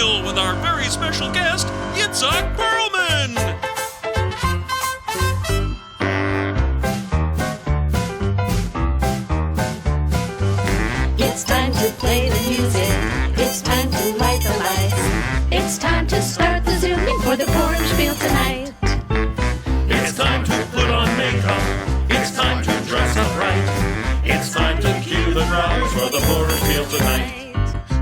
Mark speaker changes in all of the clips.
Speaker 1: Spiel with our very special guest, Yitzhak Perlman.
Speaker 2: It's time to play the music. It's time to light the lights. It's time to start the zooming for the Purim Spiel tonight.
Speaker 3: It's time to put on makeup. It's time to dress up right. It's time to cue the crowds for the Purim Spiel tonight.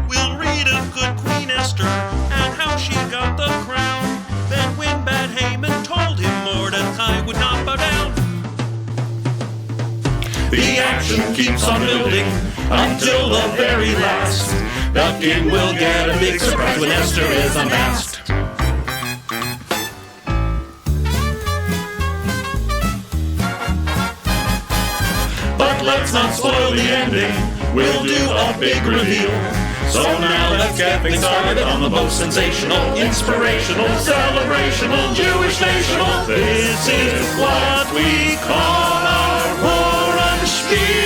Speaker 1: We'll read of good Queen Esther and how she got the crown. Then when bad Haim told him Mordecai would not bow down.
Speaker 3: The action keeps on building until the very last. The king will get a big surprise when Esther is unmasked. But let's not spoil the ending. We'll do a big reveal. So now let's get things started on the most sensational, inspirational, celebrational, Jewish national. This is what we call our Purim Spiel.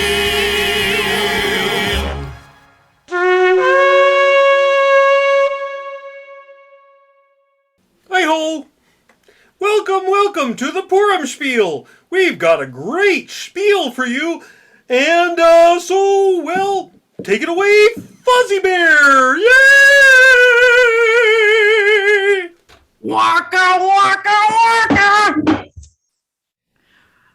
Speaker 4: Hi-ho! Welcome to the Purim Spiel. We've got a great spiel for you. And, take it away, Fuzzy Bear! Yay!
Speaker 5: Waka, waka, waka!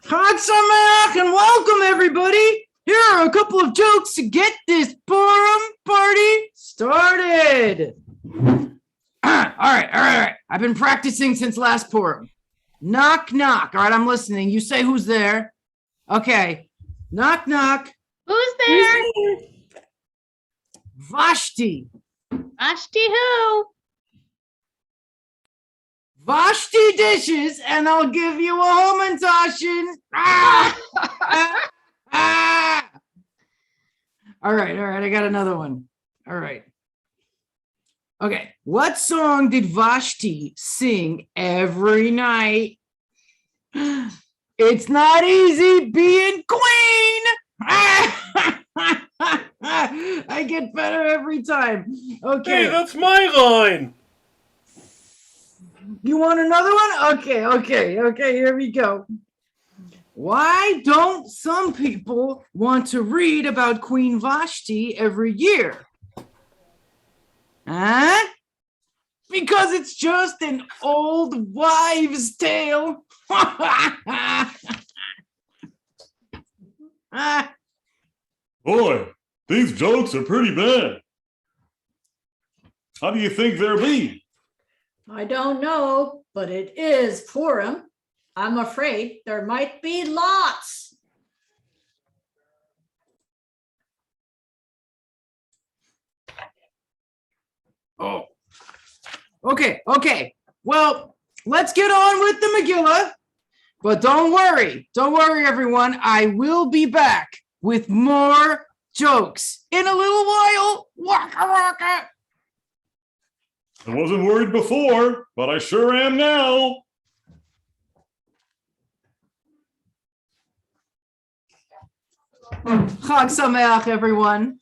Speaker 5: Chag Sameach and welcome, everybody! Here are a couple of jokes to get this Purim party started. All right. I've been practicing since last Purim. Knock, knock. All right, I'm listening. You say who's there. Okay. Knock, knock.
Speaker 6: Who's there?
Speaker 5: Vashti.
Speaker 6: Vashti who?
Speaker 5: Vashti dishes, and I'll give you a Homentashen. All right. I got another one. All right. Okay. What song did Vashti sing every night? It's not easy being queen. I get better every time. Okay.
Speaker 4: Hey, that's my line.
Speaker 5: You want another one? Okay. Here we go. Why don't some people want to read about Queen Vashti every year? Huh? Because it's just an old wives' tale.
Speaker 3: Boy, these jokes are pretty bad. How do you think they'll be?
Speaker 7: I don't know, but it is Purim. I'm afraid there might be lots.
Speaker 5: Oh. Okay. Well, let's get on with the Megillah. But don't worry, everyone. I will be back with more jokes in a little while. Waka waka.
Speaker 3: I wasn't worried before, but I sure am now.
Speaker 5: Chag Sameach, everyone.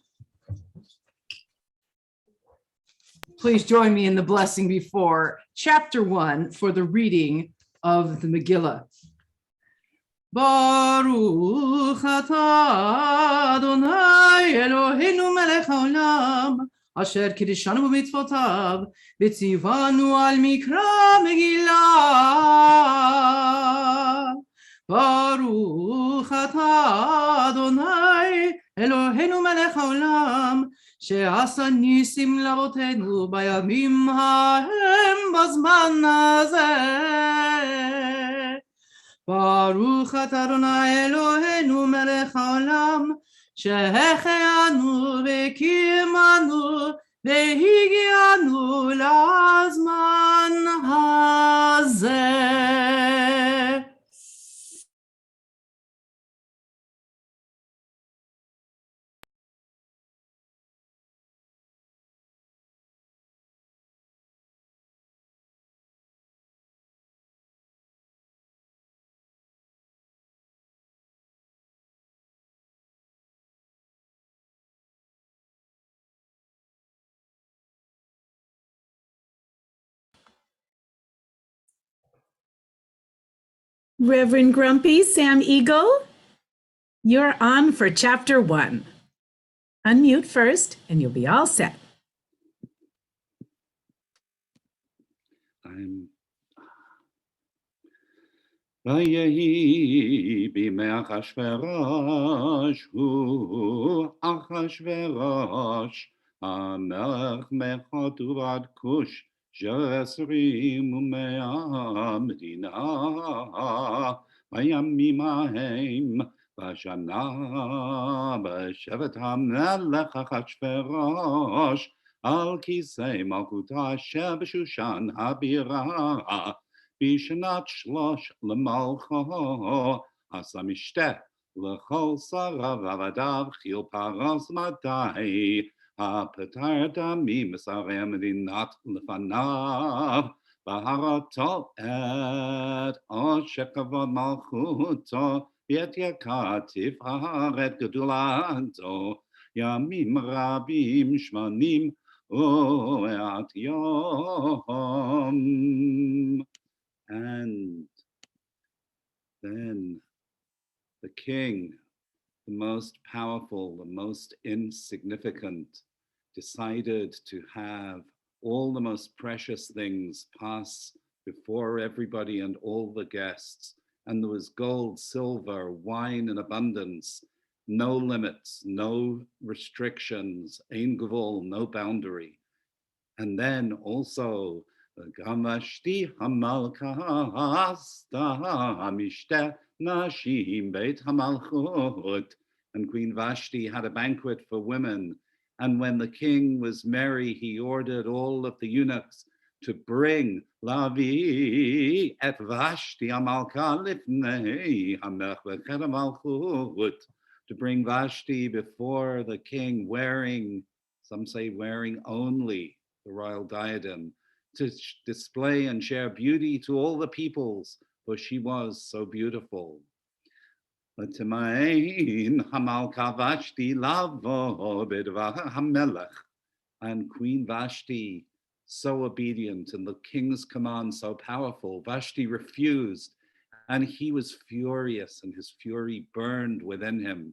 Speaker 5: Please join me in the blessing before chapter 1 for the reading of the Megillah. Baruch atah Adonai Eloheinu melech haolam asher kiddushanu b'mitzvotav v'tzivanu al mikra Megillah. Baruch atah Adonai Eloheinu melech haolam שעשה ניסים לאבותינו בימים ההם בזמן הזה. ברוך אתה אדוני אלוהינו מלך העולם שהחיינו וקיימנו והגיענו לזמן הזה.
Speaker 8: Reverend Grumpy, Sam Eagle, you're on for chapter 1. Unmute first, and you'll be all set.
Speaker 3: ויהי בימי אחשורוש, הוא אחשורוש, המלך מהוד ועד כוש, 20 מדינה, בימים ההם, בשנה, בשבט המלך אחשורוש, על כיסא מלכותה שבשושן הבירה, בשנת 3 למלכו, עשה משתה לכל שריו ועבדיו, חיל פרס מדי, הפטר דמים משרי המדינת לפניו, בהרתו את עושק כבוד מלכותו, ואת יקר תפארת גדולתו, ימים רבים 80 ומעט יום. And then the king, the most powerful, the most insignificant, decided to have all the most precious things pass before everybody and all the guests. And there was gold, silver, wine in abundance, no limits, no restrictions, ein gvul, no boundary. And then also, גם ושתי המלכה עשתה משתה נשים בית המלכות. And Queen Vashti had a banquet for women. And when the king was merry, he ordered all of the eunuchs to bring להביא את Vashti המלכה לפני המלך בחדר המלכות, to bring Vashti before the king wearing, some say wearing only the royal diadem, to display and share beauty to all the peoples, for she was so beautiful. And Queen Vashti, so obedient, and the king's command so powerful, Vashti refused, and he was furious, and his fury burned within him.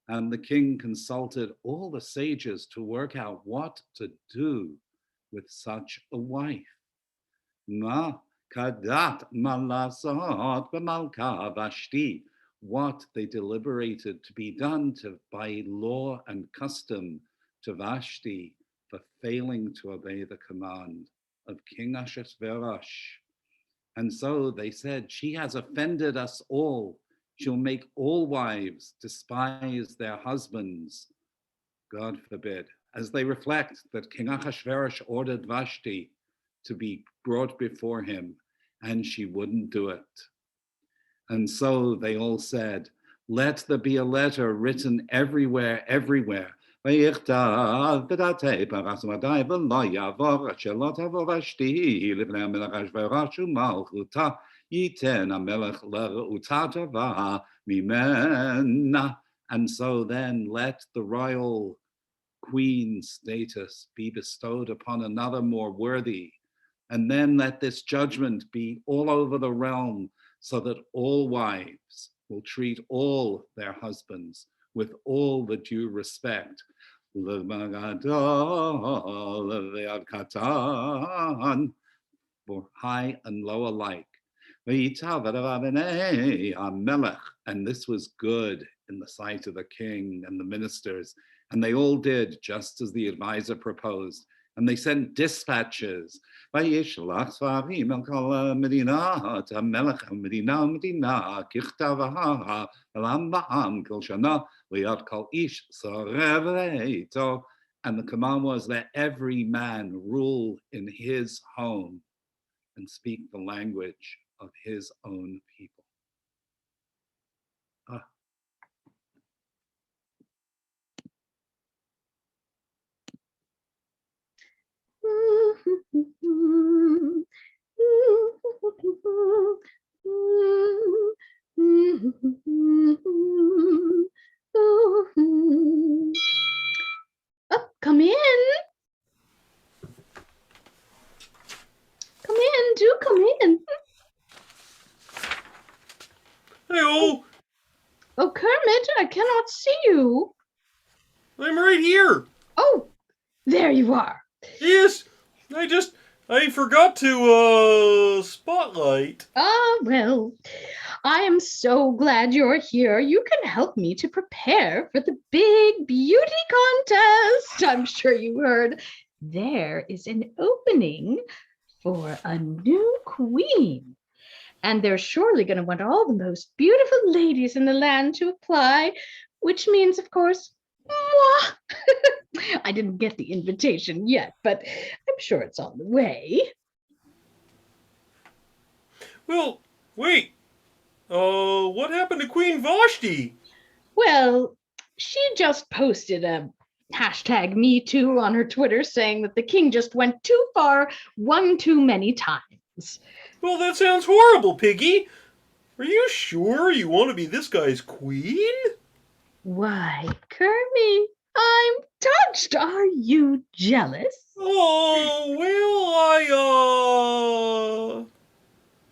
Speaker 3: And the king consulted all the sages to work out what to do with such a wife. Ma kadat malasot b'malka Vashti, what they deliberated to be done by law and custom to Vashti for failing to obey the command of King Ahasuerus. And so they said, she has offended us all. She'll make all wives despise their husbands. God forbid. As they reflect that King Ahasuerus ordered Vashti to be brought before him, and she wouldn't do it. And so they all said, let there be a letter written everywhere, everywhere. ויכתב בדתי פרס ומדי ולא יעבור אשר לא תבוא ושתי לפני המלך אחשורוש ומלכותה ייתן המלך לרעותה טובה ממנה. And so then let the royal queen status be bestowed upon another more worthy. And then let this judgment be all over the realm so that all wives will treat all their husbands with all the due respect. For high and low alike. And this was good in the sight of the king and the ministers. And they all did just as the advisor proposed. And they sent dispatches. וישלח ספרים אל כל מדינת המלך המדינה ומדינה ככתבה העם בעם כל שנה להיות כל איש סורר ביתו. And the command was that every man rule in his home and speak the language of his own people.
Speaker 6: Oh, come in. Come in, do come in. cannot see you.
Speaker 4: I'm right here.
Speaker 6: Oh, there you are.
Speaker 4: Yes, I forgot to, spotlight.
Speaker 6: Well, I am so glad you're here. You can help me to prepare for the big beauty contest. I'm sure you heard there is an opening for a new queen. And they're surely going to want all the most beautiful ladies in the land to apply, which means, of course, moi. I didn't get the invitation yet, but I'm sure it's on the way.
Speaker 4: Well, wait. What happened to Queen Vashti?
Speaker 6: Well, she just posted a hashtag Me Too on her Twitter saying that the king just went too far one too many times.
Speaker 4: Well, that sounds horrible, Piggy. Are you sure you want to be this guy's queen?
Speaker 6: Why, Kermie, I'm touched. Are you jealous?
Speaker 4: Oh, well,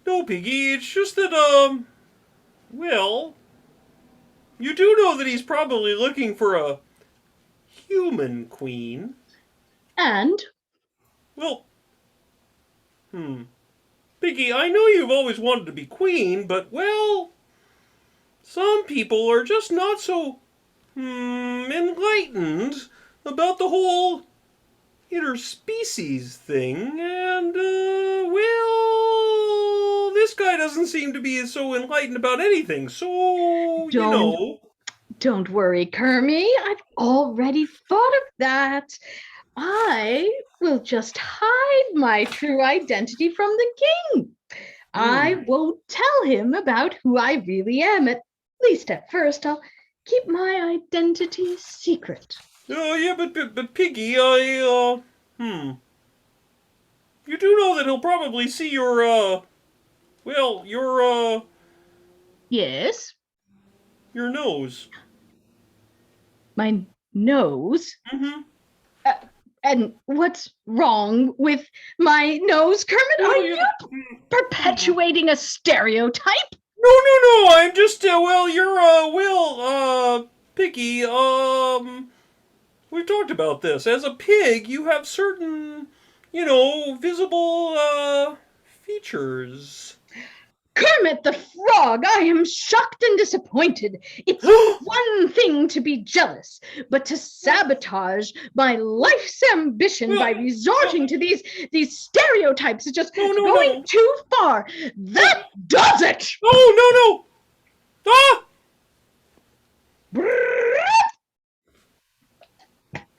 Speaker 4: no, Piggy, it's just that, well, you do know that he's probably looking for a human queen.
Speaker 6: And?
Speaker 4: Well, Piggy, I know you've always wanted to be queen, but, well, some people are just not so, enlightened about the whole interspecies thing, and, well, this guy doesn't seem to be so enlightened about anything, so, you know.
Speaker 6: Don't worry, Kermie. I've already thought of that. I will just hide my true identity from the king. I won't tell him about who I really am, at least at first. I'll keep my identity secret.
Speaker 4: Oh, yeah, but Piggy, you do know that he'll probably see your,
Speaker 6: Yes?
Speaker 4: your nose.
Speaker 6: My nose?
Speaker 4: Mm-hmm.
Speaker 6: And what's wrong with my nose, Kermit?
Speaker 4: Oh,
Speaker 6: Are you perpetuating a stereotype?
Speaker 4: No, I'm just, Piggy, we've talked about this. As a pig, you have certain, visible, features.
Speaker 6: Kermit the Frog, I am shocked and disappointed. It's one thing to be jealous, but to sabotage my life's ambition by resorting to these stereotypes is just going too far. That does it!
Speaker 4: Oh, no! Ah!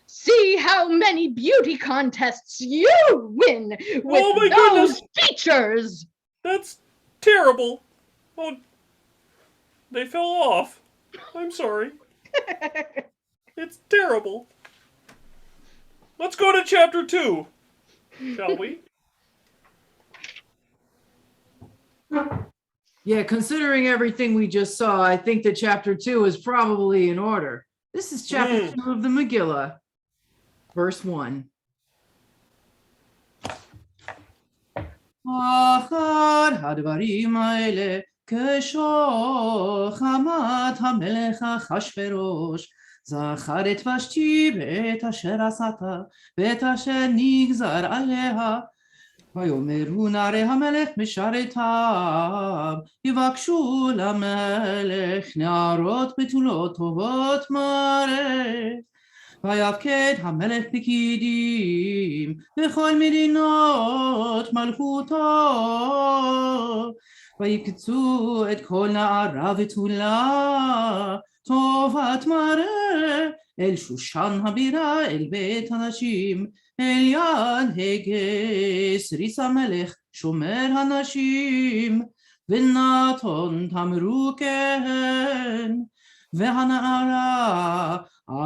Speaker 6: See how many beauty contests you win with those features!
Speaker 4: That's terrible. Oh, they fell off. I'm sorry. It's terrible. Let's go to chapter 2, shall we?
Speaker 5: Yeah, considering everything we just saw, I think that chapter 2 is probably in order. This is chapter 2 of the Megillah, verse 1. אחר הדברים האלה כשוחמת המלך אחשוורוש זכר את ושתי ואת אשר עשתה ואת אשר נגזר עליה ויאמרו נערי המלך משרתיו יבקשו למלך נערות בתולות טובות מראה ויפקד המלך פקידים בכל מדינות מלכותו ויקצו את כל נערה ותולה טובת מראה אל שושן הבירה אל בית הנשים אל יד הגס ריס המלך שומר הנשים ונתון תמרו כן והנערה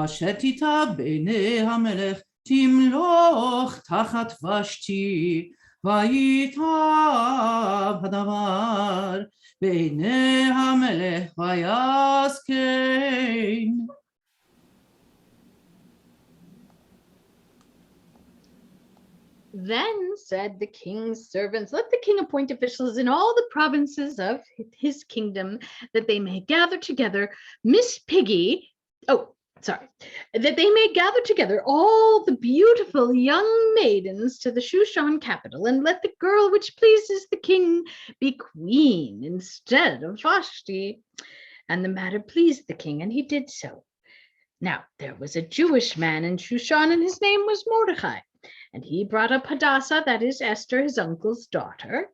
Speaker 5: אשר תיטב בעיני המלך תמלוך תחת ושתי וייטב הדבר בעיני המלך ויסכן.
Speaker 6: Then said the king's servants, let the king appoint officials in all the provinces of his kingdom, that they may gather together that they may gather together all the beautiful young maidens to the Shushan capital, and let the girl which pleases the king be queen instead of Vashti. And the matter pleased the king, and he did so. Now there was a Jewish man in Shushan, and his name was Mordecai. And he brought up Hadassah, that is Esther, his uncle's daughter,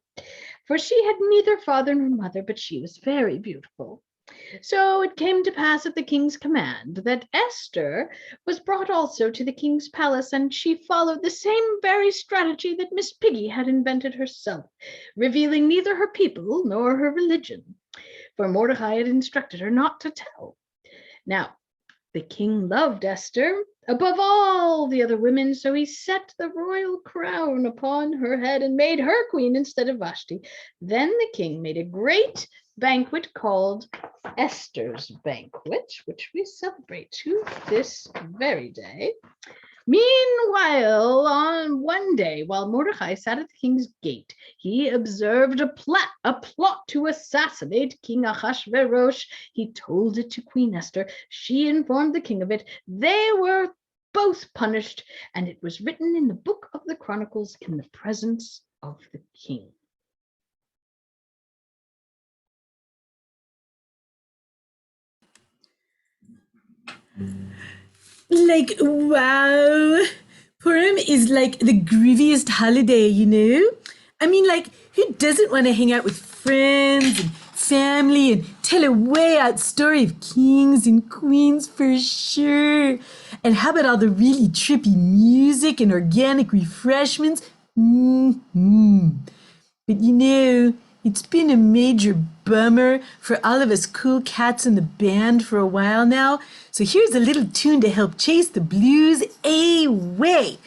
Speaker 6: for she had neither father nor mother, but she was very beautiful. So it came to pass at the king's command that Esther was brought also to the king's palace, and she followed the same very strategy that Miss Piggy had invented herself, revealing neither her people nor her religion, for Mordecai had instructed her not to tell. Now, the king loved Esther above all the other women, so he set the royal crown upon her head and made her queen instead of Vashti. Then the king made a great banquet called Esther's Banquet, which we celebrate to this very day. Meanwhile, on one day, while Mordecai sat at the king's gate, he observed a plot to assassinate King Ahasuerus. He told it to Queen Esther. She informed the king of it. They were both punished, and it was written in the book of the Chronicles in the presence of the king.
Speaker 8: Like, wow. Purim is like the grooviest holiday, you know? I mean, like, who doesn't want to hang out with friends and family and tell a way out story of kings and queens for sure? And how about all the really trippy music and organic refreshments? But you know, it's been a major bummer for all of us cool cats in the band for a while now. So here's a little tune to help chase the blues away.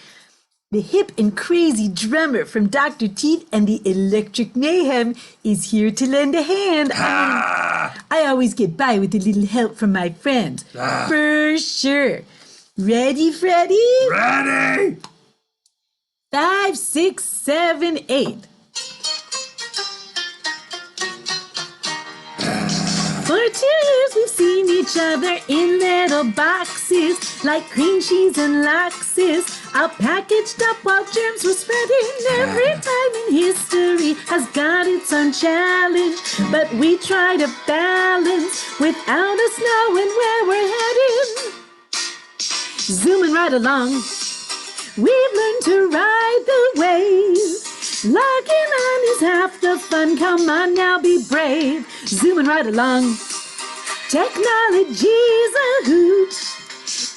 Speaker 8: The hip and crazy drummer from Dr. Teeth and the Electric Mayhem is here to lend a hand. I always get by with a little help from my friends. For sure. Ready, Freddie?
Speaker 3: Ready!
Speaker 8: 5, 6, 7, 8. For 2 years we've seen each other in little boxes, like cream cheese and laxes, all packaged up while germs were spreading. Every time in history has got its own challenge, but we try to balance without us knowing where we're heading. Zooming right along, we've learned to ride the wave. Logging on is half the fun, come on now, be brave. Zooming right along, technology's a hoot,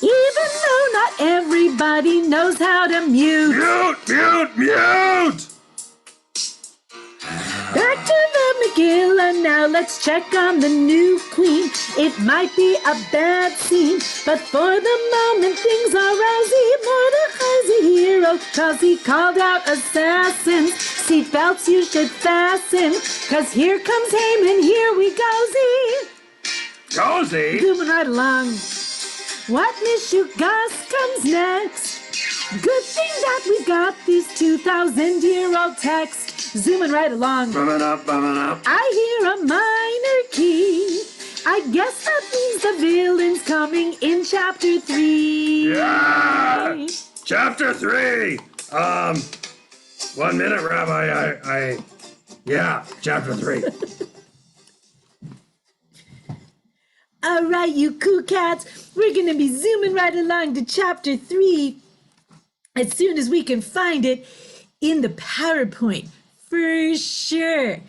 Speaker 8: even though not everybody knows how to mute.
Speaker 3: Mute!
Speaker 8: Back to the Megillah now, let's check on the new queen. It might be a bad scene, but for the moment things are rosy. Mordecai's a hero, cause he called out assassins. Seatbelts you should fasten, cause here comes Haim and here we go-zy.
Speaker 3: Cozy?
Speaker 8: Moving right along. What Mishugas comes next? Good thing that we got this 2,000-year-old text. Zooming right along.
Speaker 3: Bumming up.
Speaker 8: I hear a minor key. I guess that means the villain's coming in chapter 3.
Speaker 3: Yeah! Chapter 3! 1 minute, Rabbi. Yeah, chapter 3.
Speaker 8: All right, you cool cats, we're going to be zooming right along to chapter 3 as soon as we can find it in the PowerPoint, for sure.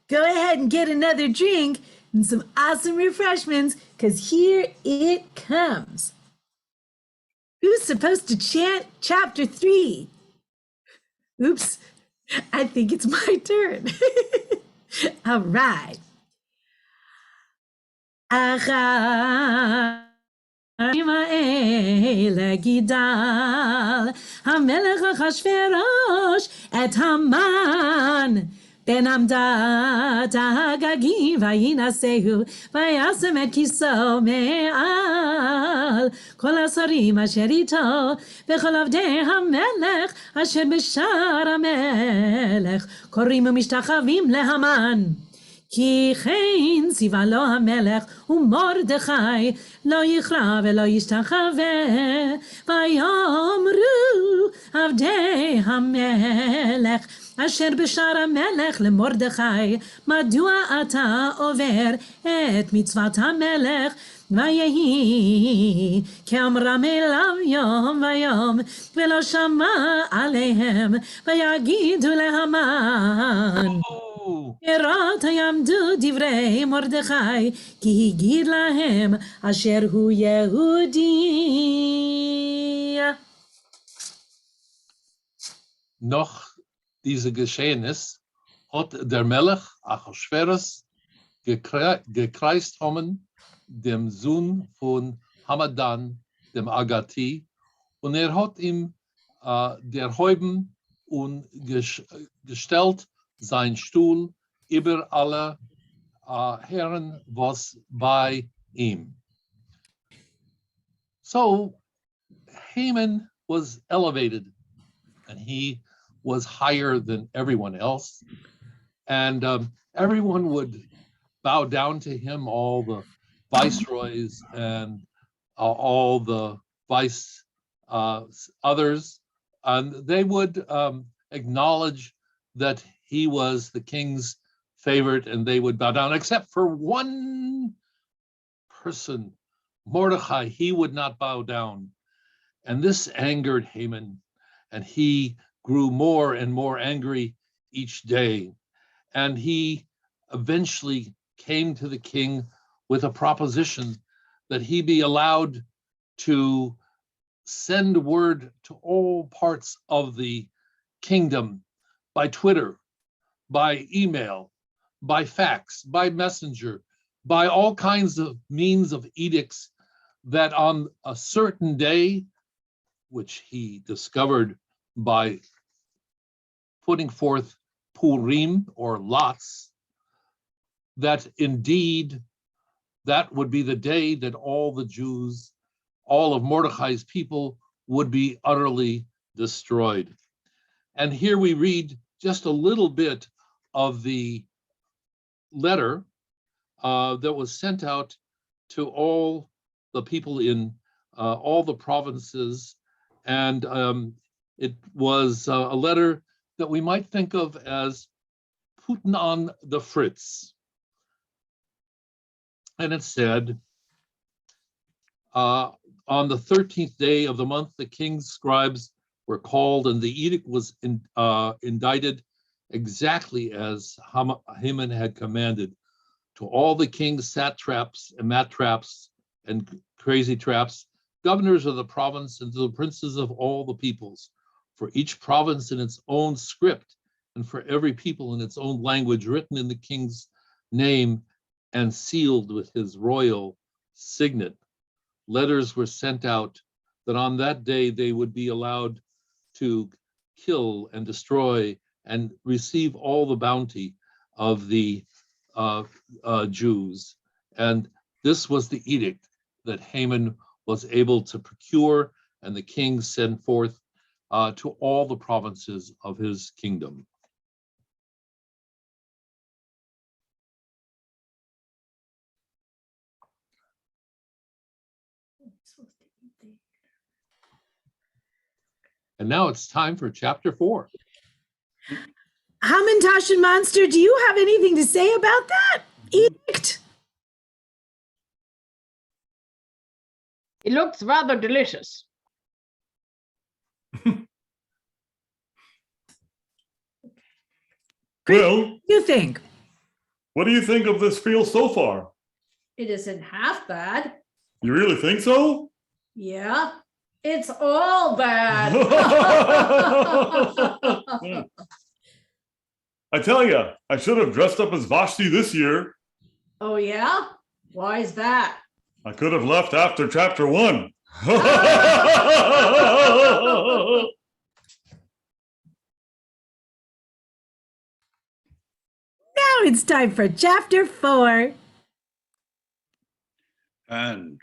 Speaker 8: Go ahead and get another drink and some awesome refreshments, because here it comes. Who's supposed to chant chapter 3? Oops, I think it's my turn. All right. Gidal, Hamelech Achashverosh et Haman פן עמדת הגגים וינשאו וישם את כיסו מעל כל השרים אשר איתו וכל עבדי המלך אשר בשער המלך קוראים ומשתחווים להמן. כי כן ציווה לו המלך ומרדכי לא יכרע ולא ישתחווה ויאמרו עבדי המלך אשר בשער המלך למרדכי מדוע אתה עובר את מצוות המלך ויהי כאמרם אליו יום ויום ולא שמע עליהם ויגידו להמן כראות יעמדו דברי מרדכי כי הגיד להם אשר הוא יהודי.
Speaker 9: Noch diese Geschehnis hat der Melech Achashveros gekreist haben, dem Sohn von Hamadan, dem Agati, und hat ihm der Reuben und gestellt sein Stuhl über alle Herren, was bei ihm. So Haman was elevated, and he was higher than everyone else, and everyone would bow down to him, all the viceroys and all the vice others, and they would acknowledge that he was the king's favorite, and they would bow down, except for one person, Mordecai. He would not bow down, and this angered Haman, and he grew more and more angry each day. And he eventually came to the king with a proposition that he be allowed to send word to all parts of the kingdom by Twitter, by email, by fax, by messenger, by all kinds of means of edicts, that on a certain day, which he discovered by putting forth Purim or lots, that indeed that would be the day that all the Jews, all of Mordecai's people, would be utterly destroyed. And here we read just a little bit of the letter that was sent out to all the people in all the provinces, and it was a letter that we might think of as Putin on the Fritz. And it said, on the 13th day of the month, the king's scribes were called, and the edict was indicted exactly as Haman had commanded, to all the king's satraps and matraps and crazy traps, governors of the province, and to the princes of all the peoples, for each province in its own script, and for every people in its own language, written in the king's name and sealed with his royal signet. Letters were sent out that on that day they would be allowed to kill and destroy and receive all the bounty of the Jews. And this was the edict that Haman was able to procure, and the king sent forth to all the provinces of his kingdom. And now it's time for chapter 4.
Speaker 8: Hamantash and Monster, do you have anything to say about that edict?
Speaker 6: It looks rather delicious.
Speaker 3: Well,
Speaker 8: What do you think?
Speaker 3: what do you think of this field so far?
Speaker 7: It isn't half bad.
Speaker 3: You really think so?
Speaker 7: Yeah, it's all bad.
Speaker 3: I tell you, I should have dressed up as Vashti this year.
Speaker 7: Oh, yeah? Why is that?
Speaker 3: I could have left after chapter 1.
Speaker 8: it's time for chapter 4.
Speaker 3: And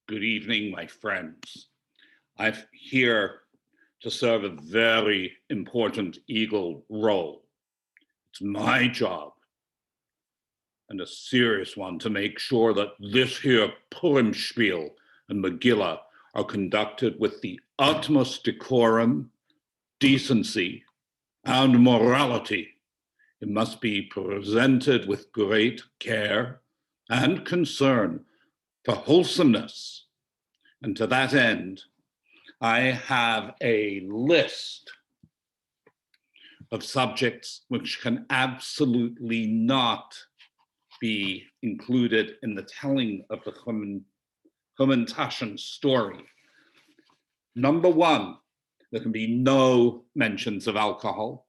Speaker 3: good evening, my friends. I'm here to serve a very important eagle role. It's my job, and a serious one, to make sure that this here Purim spiel and Megillah are conducted with the utmost decorum, decency, and morality. It must be presented with great care and concern for wholesomeness. And to that end, I have a list of subjects which can absolutely not be included in the telling of the Chumash story. Number 1, there can be no mentions of alcohol.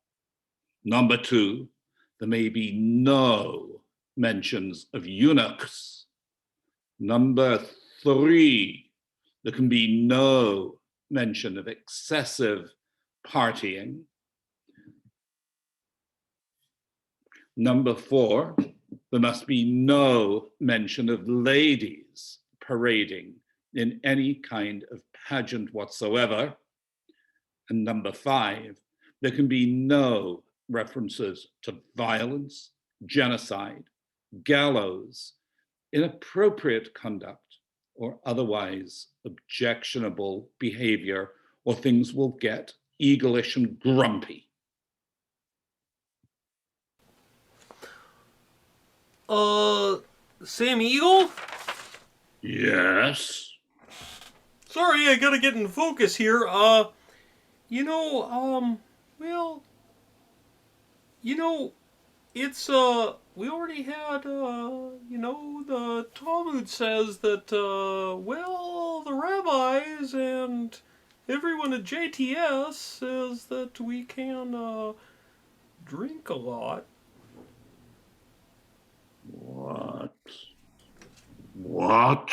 Speaker 3: Number 2, there may be no mentions of eunuchs. Number 3, there can be no mention of excessive partying. Number 4, there must be no mention of ladies parading in any kind of pageant whatsoever. And number 5, there can be no references to violence, genocide, gallows, inappropriate conduct, or otherwise objectionable behavior, or things will get eaglish and grumpy.
Speaker 4: Sam Eagle?
Speaker 3: Yes?
Speaker 4: Sorry, I gotta get in focus here. Well, it's, we already had, the Talmud says that, the rabbis and everyone at JTS says that we can, drink a lot.
Speaker 3: What?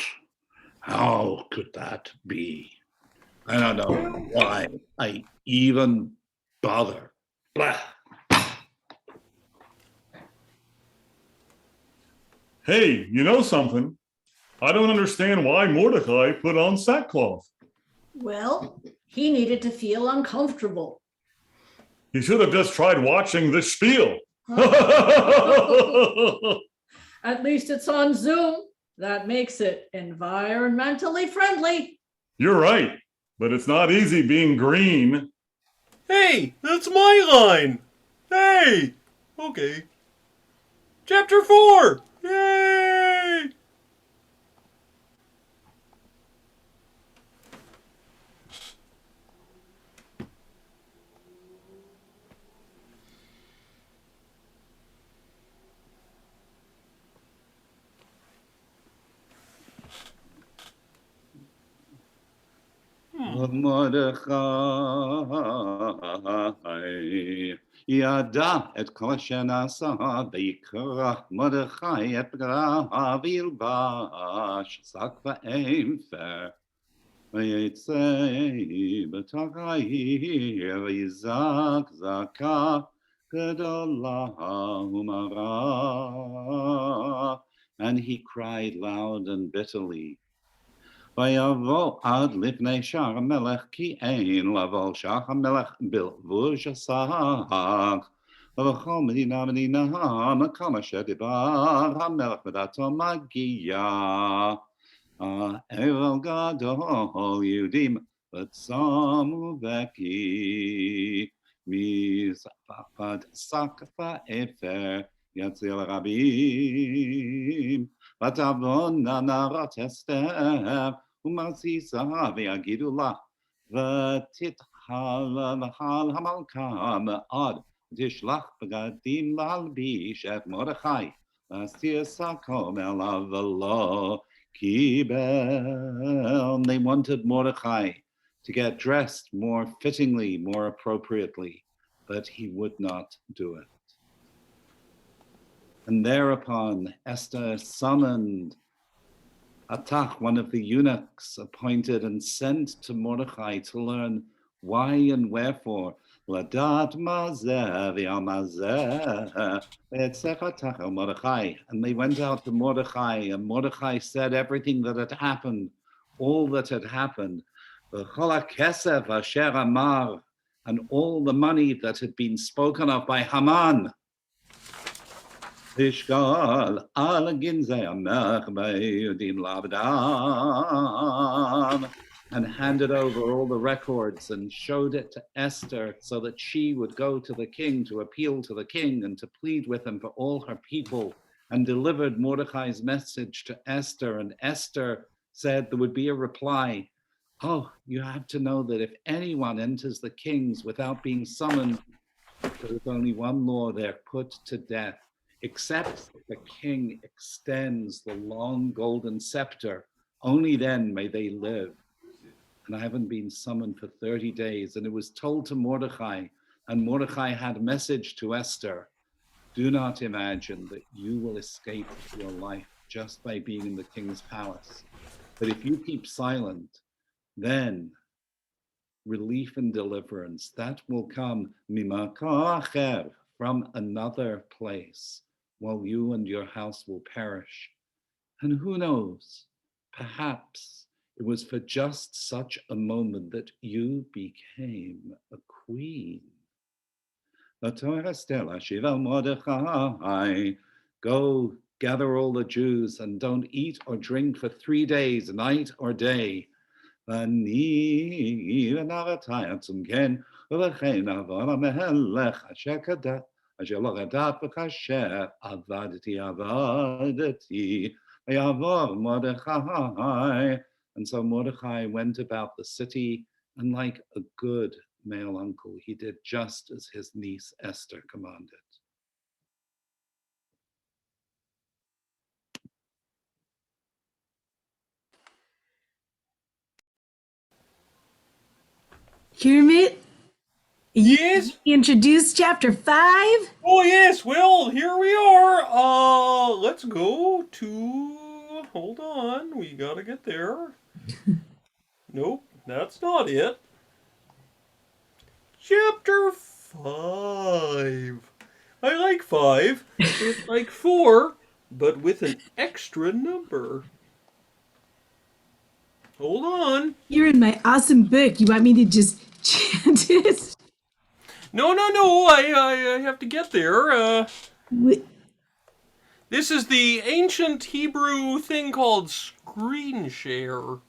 Speaker 3: How could that be? I don't know why I even bother. Blah.
Speaker 10: Hey, you know something? I don't understand why Mordecai put on sackcloth.
Speaker 7: Well, he needed to feel uncomfortable.
Speaker 10: He should have just tried watching the spiel.
Speaker 7: At least it's on Zoom. That makes it environmentally friendly.
Speaker 10: You're right, but it's not easy being green.
Speaker 4: Hey, that's my line. Hey, okay. Chapter 4. Yay!
Speaker 3: מרדכי ידע את כל שנעשה ויקרא מרדכי את פגעיו וילבש שק ואפר ויצא בתוך העיר ויזעק זעקה גדולה ומרה. And he cried loud and bitterly. ויבוא עד לפני שער המלך כי אין לבוא שער המלך בלבוש השק. ובכל מדינה מקום אשר דיבר המלך בדעתו מגיע. אבל גדול יהודים וצמו וכי מזפת שק ואפר יציל רבים. ותבואנה נערות אסתר ומרציסה ויגידו לה ותתחל המלכה מאוד תשלח בגדים להלביש את מרדכי להסתיר שקו מעליו ולא קיבל. They wanted Mordecai to get dressed more fittingly, more appropriately, but he would not do it. And thereupon Esther summoned Atach, one of the eunuchs, appointed and sent to Mordecai to learn why and wherefore
Speaker 11: לדעת מה זה ויום הזה, ויצא תחת Mordechai. And they went out to Mordechai, and Mordechai said everything that had happened, all that had happened. וכל הכסף אשר אמר, and all the money that had been spoken of by Haman. תשקול על גנזי המלך ביהודים לעבדם, and handed over all the records and showed it to Esther so that she would go to the king to appeal to the king and to plead with him for all her people, and delivered Mordecai's message to Esther. And Esther said there would be a reply. Oh, you have to know that if anyone enters the king's without being summoned, there is only one law, they're put to death, except if the king extends the long golden scepter, only then may they live. And I haven't been summoned for 30 days. And it was told to Mordecai, and Mordecai had a message to Esther. Do not imagine that you will escape your life just by being in the king's palace. But if you keep silent, then relief and deliverance, that will come from another place, while you and your house will perish. And who knows, perhaps it was for just such a moment that you became a queen. Go gather all the Jews and don't eat or drink for 3 days, night or day. And so Mordecai went about the city, and like a good male uncle, he did just as his niece Esther commanded.
Speaker 8: Kermit,
Speaker 4: Yes?
Speaker 8: introduce chapter 5.
Speaker 4: Oh, yes. Well, here we are. Let's go to... Hold on. We gotta get there. Nope, that's not it. Chapter 5. I like 5. It's like 4, but with an extra number. Hold on.
Speaker 8: You're in my awesome book. You want me to just chant it?
Speaker 4: No. I have to get there. This is the ancient Hebrew thing called screen share.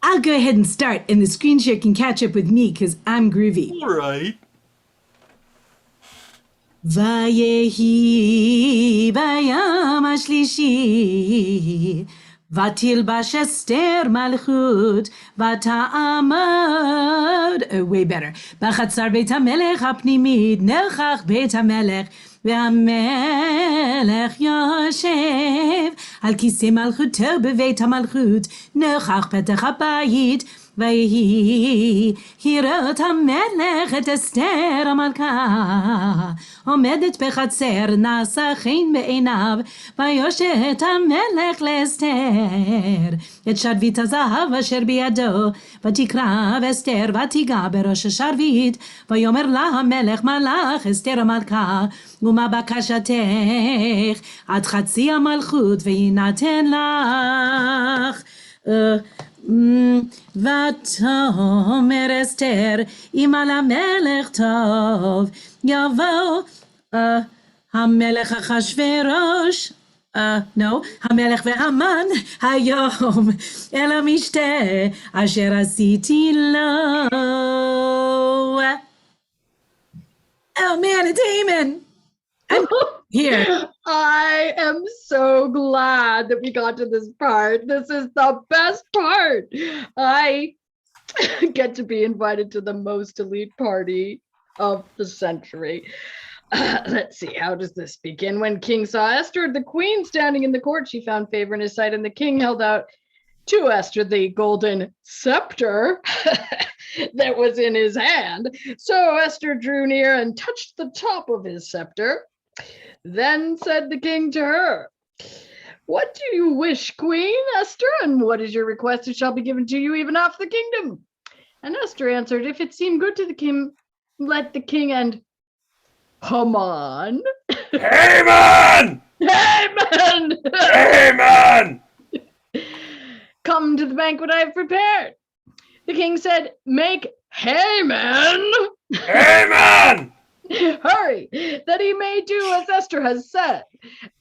Speaker 8: I'll go ahead and start, and the screen share can catch up with me because I'm groovy.
Speaker 4: All right.
Speaker 8: Vayehi bayam ashlishi vatilbash Esther malchut vata'amad. Way better. Bachatzar beit hamelech hapnimid nelchach beit hamelech והמלך יושב על כיסא מלכותו בבית המלכות נוכח פתח הבית ויהי הראות המלך את אסתר המלכה עומדת בחצר נעשה חן בעיניו ויושט המלך לאסתר את שרביט הזהב אשר בידו ותקרב אסתר ותיגע בראש השרביט ויאמר לה המלך מלך אסתר המלכה ומה בקשתך עד חצי המלכות ויינתן לך ותאמר אסתר אם על המלך טוב יבוא המלך אחשוורוש המלך והמן היום אל המשתה אשר עשיתי לו. Oh man, it's Haim. I'm here.
Speaker 6: I am so glad that we got to this part. This is the best part. I get to be invited to the most elite party of the century. Let's see, how does this begin? When King saw Esther, the queen, standing in the court, she found favor in his sight, and the king held out to Esther the golden scepter that was in his hand. So Esther drew near and touched the top of his scepter. Then said the king to her, "What do you wish, Queen Esther? And what is your request? It shall be given to you even half the kingdom." And Esther answered, if it seemed good to the king, let the king and Haman.
Speaker 4: Haman!
Speaker 6: Haman!
Speaker 4: Haman!
Speaker 6: Come to the banquet I have prepared. The king said, make Haman.
Speaker 4: Haman!
Speaker 6: Hurry, that he may do as Esther has said.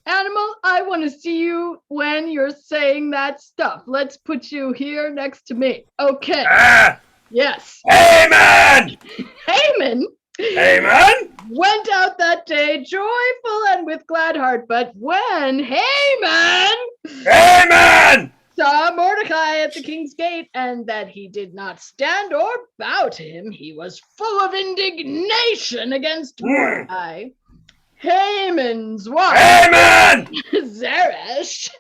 Speaker 6: Animal, I want to see you when you're saying that stuff. Let's put you here next to me. Okay.
Speaker 4: Ah!
Speaker 6: Yes.
Speaker 4: Haman!
Speaker 6: Haman?
Speaker 4: Haman?
Speaker 6: Went out that day joyful and with glad heart. But when Haman
Speaker 4: Haman!
Speaker 6: saw Mordecai at the king's gate, and that he did not stand or bow to him, he was full of indignation against Mordecai. Haman's wife,
Speaker 4: Haman!
Speaker 6: Zeresh,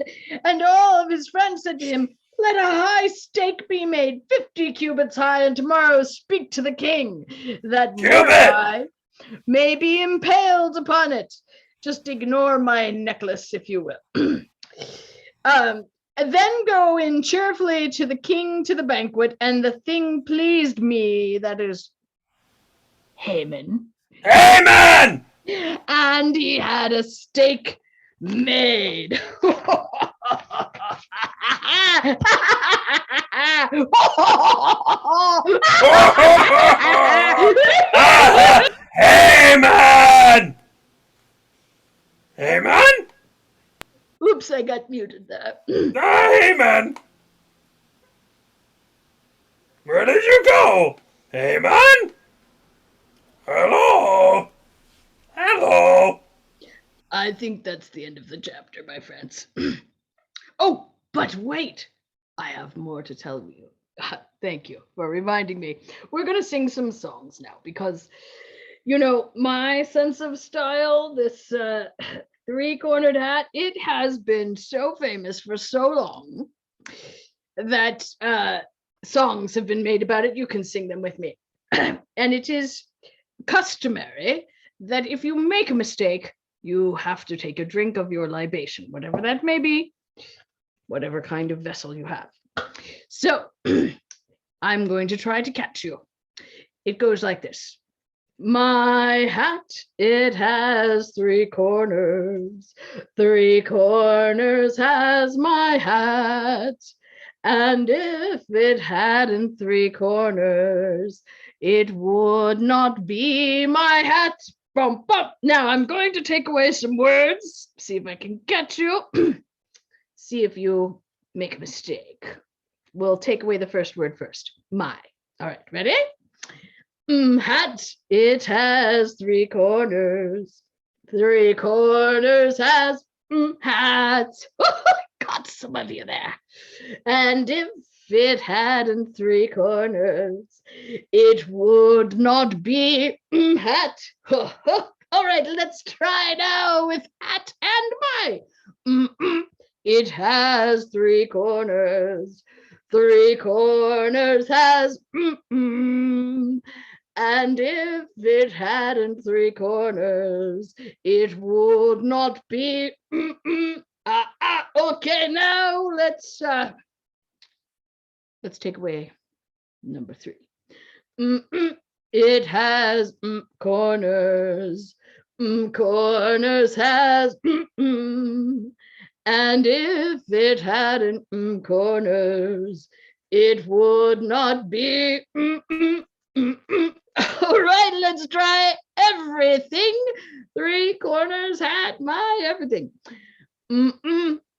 Speaker 6: and all of his friends said to him, let a high stake be made 50 cubits high, and tomorrow speak to the king, that Mordecai may be impaled upon it. Just ignore my necklace, if you will. And then go in cheerfully to the king to the banquet, and the thing pleased me, that is Haman.
Speaker 4: Haman!
Speaker 6: And he had a steak made.
Speaker 4: Haman! Haman?
Speaker 6: Oops, I got muted there.
Speaker 4: Haman! Where did you go? Haman? Hello? Hello?
Speaker 6: I think that's the end of the chapter, my friends. Oh, but wait. I have more to tell you. Thank you for reminding me. We're going to sing some songs now because, you know, my sense of style, this three-cornered hat, it has been so famous for so long that songs have been made about it. You can sing them with me. And it is customary that if you make a mistake, you have to take a drink of your libation, whatever that may be, whatever kind of vessel you have. So I'm going to try to catch you. It goes like this. My hat, it has three corners. Three corners has my hat. And if it hadn't three corners, it would not be my hat. Bum, bum. Now I'm going to take away some words, see if I can catch you. See if you make a mistake. We'll take away the first word first. My. All right, ready? Hat, it has three corners. Three corners has hat. Got some of you there. And if it hadn't three corners, it would not be hat. All right, let's try now with hat and my. It has three corners. Three corners has and if it hadn't three corners, it would not be okay, now let's take away number 3. It has corners. Corners has and if it hadn't corners, it would not be all right, let's try everything. Three corners had my everything.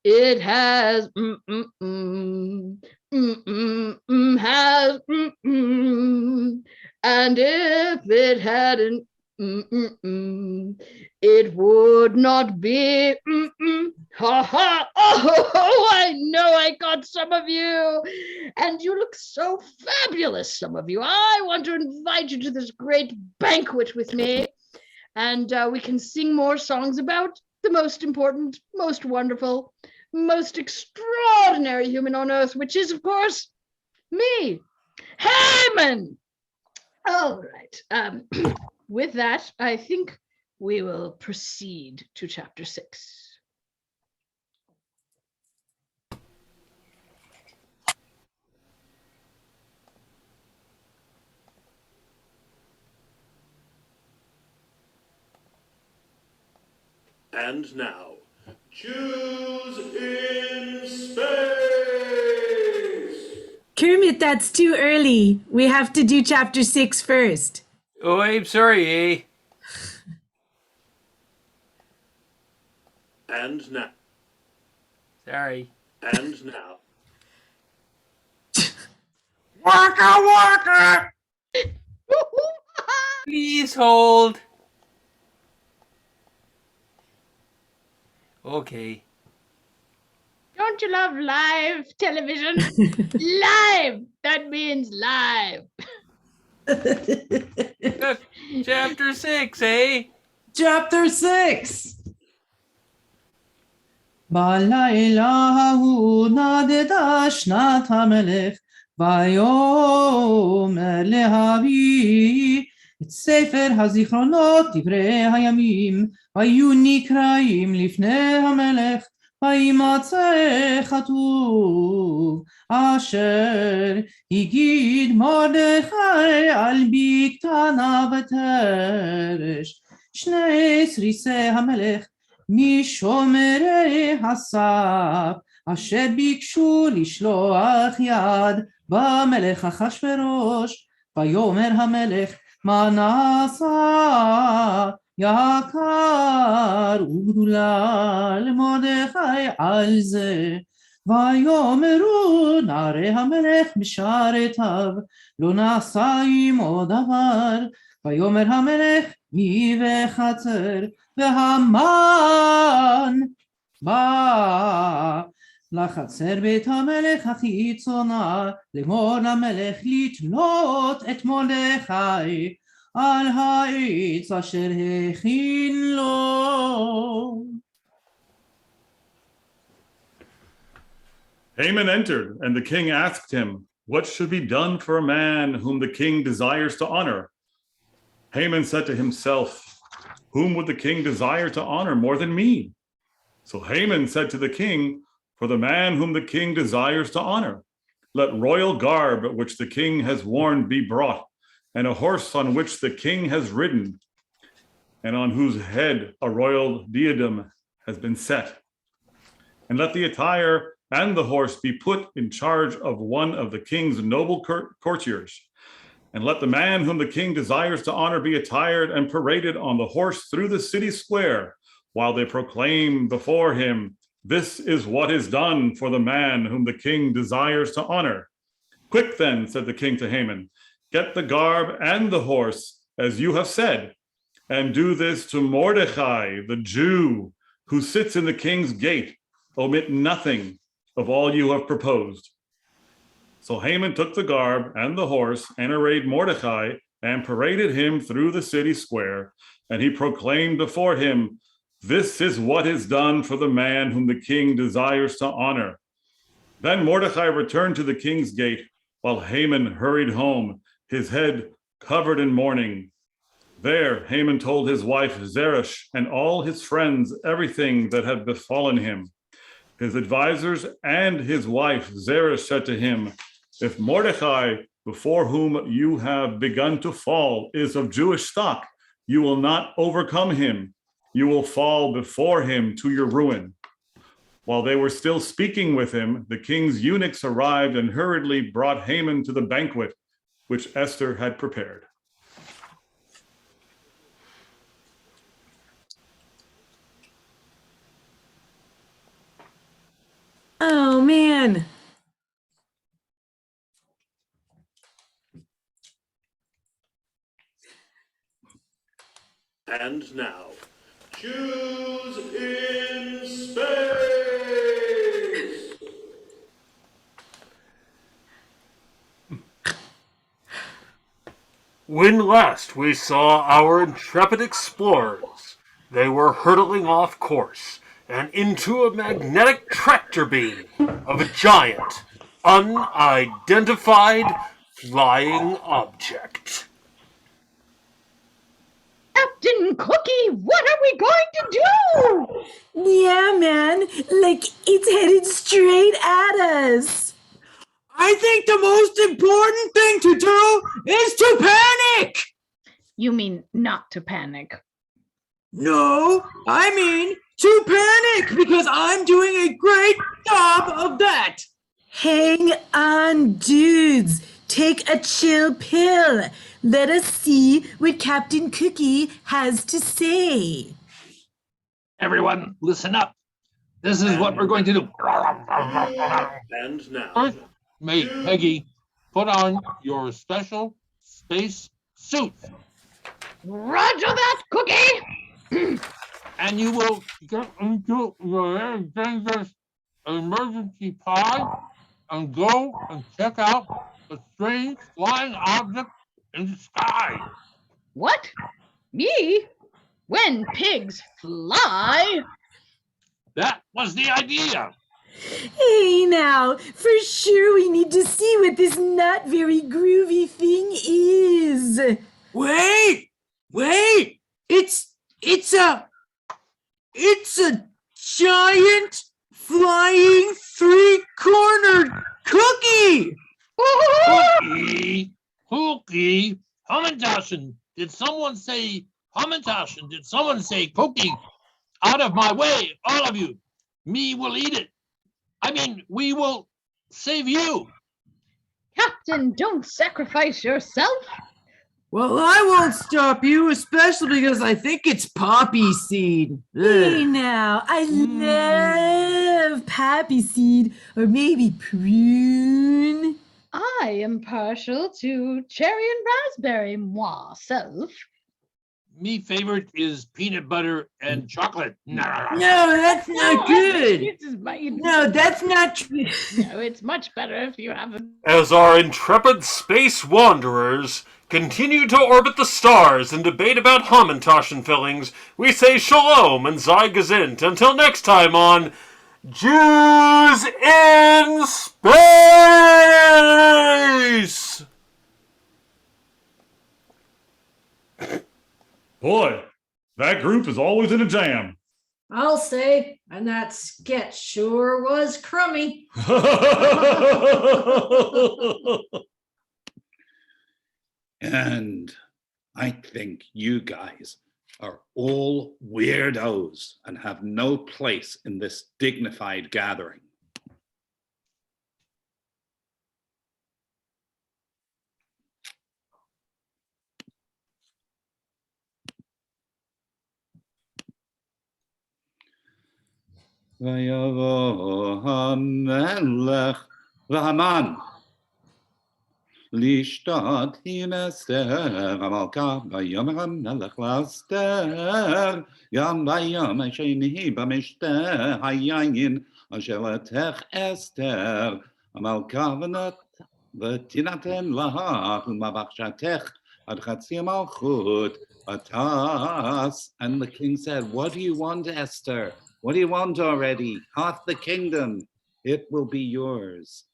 Speaker 6: It has has and if it hadn't it would not be ha ha. Oh, I know I got some of you, and you look so fabulous, some of you. I want to invite you to this great banquet with me, and we can sing more songs about the most important, most wonderful, most extraordinary human on earth, which is, of course, me, Haman. All right. With that, I think we will proceed to chapter 6.
Speaker 1: And now, Jews in space!
Speaker 8: Kermit, that's too early. We have to do chapter 6 first.
Speaker 12: Oh, I'm sorry,
Speaker 1: And now,
Speaker 12: Sorry.
Speaker 1: and now,
Speaker 5: Waka waka!
Speaker 12: Please hold. Okay.
Speaker 6: Don't you love live television? Live! That means live.
Speaker 12: Chapter 6, eh?
Speaker 5: Chapter 6. בלילה ההוא נדדה שנת המלך, ויאמר להביא את ספר הזיכרונות דברי הימים, היו נקראים לפני המלך, וימצא כתוב, אשר הגיד מרדכי על בקתנה ותרש, שני סריסי המלך, משומרי הסף, אשר ביקשו לשלוח יד במלך אחשוורוש, ויאמר המלך, מה נעשה יקר וגדולה למרדכי על זה, ויאמרו נערי המלך משרתיו, לא נעשה עמו דבר, ויאמר המלך מי בחצר, והמן בא לחצר בית המלך החיצונה, לאמור למלך לתלות את מרדכי על העץ אשר הכין לו.
Speaker 10: Haman entered, and the king asked him, "What should be done for a man whom the king desires to honor?" Haman said to himself, "Whom would the king desire to honor more than me?" So Haman said to the king, "For the man whom the king desires to honor, let royal garb which the king has worn be brought, and a horse on which the king has ridden, and on whose head a royal diadem has been set. And let the attire and the horse be put in charge of one of the king's noble courtiers. And let the man whom the king desires to honor be attired and paraded on the horse through the city square, while they proclaim before him, 'This is what is done for the man whom the king desires to honor.' Quick then," said the king to Haman, "get the garb and the horse, as you have said, and do this to Mordecai, the Jew, who sits in the king's gate. Omit nothing of all you have proposed." So Haman took the garb and the horse and arrayed Mordecai and paraded him through the city square. And he proclaimed before him, "This is what is done for the man whom the king desires to honor." Then Mordecai returned to the king's gate, while Haman hurried home, his head covered in mourning. There Haman told his wife Zeresh and all his friends everything that had befallen him. His advisors and his wife Zeresh said to him, "If Mordecai, before whom you have begun to fall, is of Jewish stock, you will not overcome him. You will fall before him to your ruin." While they were still speaking with him, the king's eunuchs arrived and hurriedly brought Haman to the banquet which Esther had prepared.
Speaker 8: Oh, man.
Speaker 1: And now, Jews in space!
Speaker 4: When last we saw our intrepid explorers, they were hurtling off course and into a magnetic tractor beam of a giant, unidentified flying object.
Speaker 6: Captain Cookie, what are we going to do?
Speaker 8: Yeah, man. Like, it's headed straight at us.
Speaker 5: I think the most important thing to do is to panic.
Speaker 6: You mean not to panic?
Speaker 5: No, I mean to panic because I'm doing a great job of that.
Speaker 8: Hang on, dudes. Take a chill pill. Let us see what Captain Cookie has to say.
Speaker 9: Everyone, listen up. This is what we're going to do.
Speaker 4: And now.
Speaker 9: First, Peggy, put on your special space suit.
Speaker 6: Roger that, Cookie.
Speaker 9: And you will get into your dangerous emergency pod and go and check out a strange flying object in the sky.
Speaker 6: What? Me? When pigs fly?
Speaker 9: That was the idea.
Speaker 8: Hey now, for sure we need to see what this not very groovy thing is.
Speaker 5: Wait! It's a giant flying three-cornered cookie!
Speaker 9: Cookie, Hamantashen. Did someone say Hamantashen? Did someone say cookie? Out of my way, all of you. Me will eat it. I mean, we will save you.
Speaker 6: Captain, don't sacrifice yourself.
Speaker 5: Well, I won't stop you, especially because I think it's poppy seed.
Speaker 8: Hey
Speaker 5: Ugh.
Speaker 8: now, I love poppy seed or maybe prune.
Speaker 6: I am partial to cherry and raspberry myself.
Speaker 9: Me favorite is peanut butter and chocolate.
Speaker 5: No, that's not good. No, that's not true.
Speaker 6: No, it's much better if you have a...
Speaker 4: As our intrepid space wanderers continue to orbit the stars and debate about Hamantashen fillings, we say Shalom and Zai Gesint. Until next time on Jews in Space!
Speaker 10: Boy, that group is always in a jam.
Speaker 7: I'll say, and that sketch sure was crummy.
Speaker 11: And I think you guys are all weirdos and have no place in this dignified gathering. ויבוא המלך והמן לשתות עם אסתר המלכה. ויאמר המלך לאסתר גם ביום השני במשתה היין אשר לתך אסתר המלכה ותינתן לך ומבקשתך עד חצי המלכות ותעש. And the king said, "What do you want, Esther? What do you want already? Half the kingdom, it will be yours."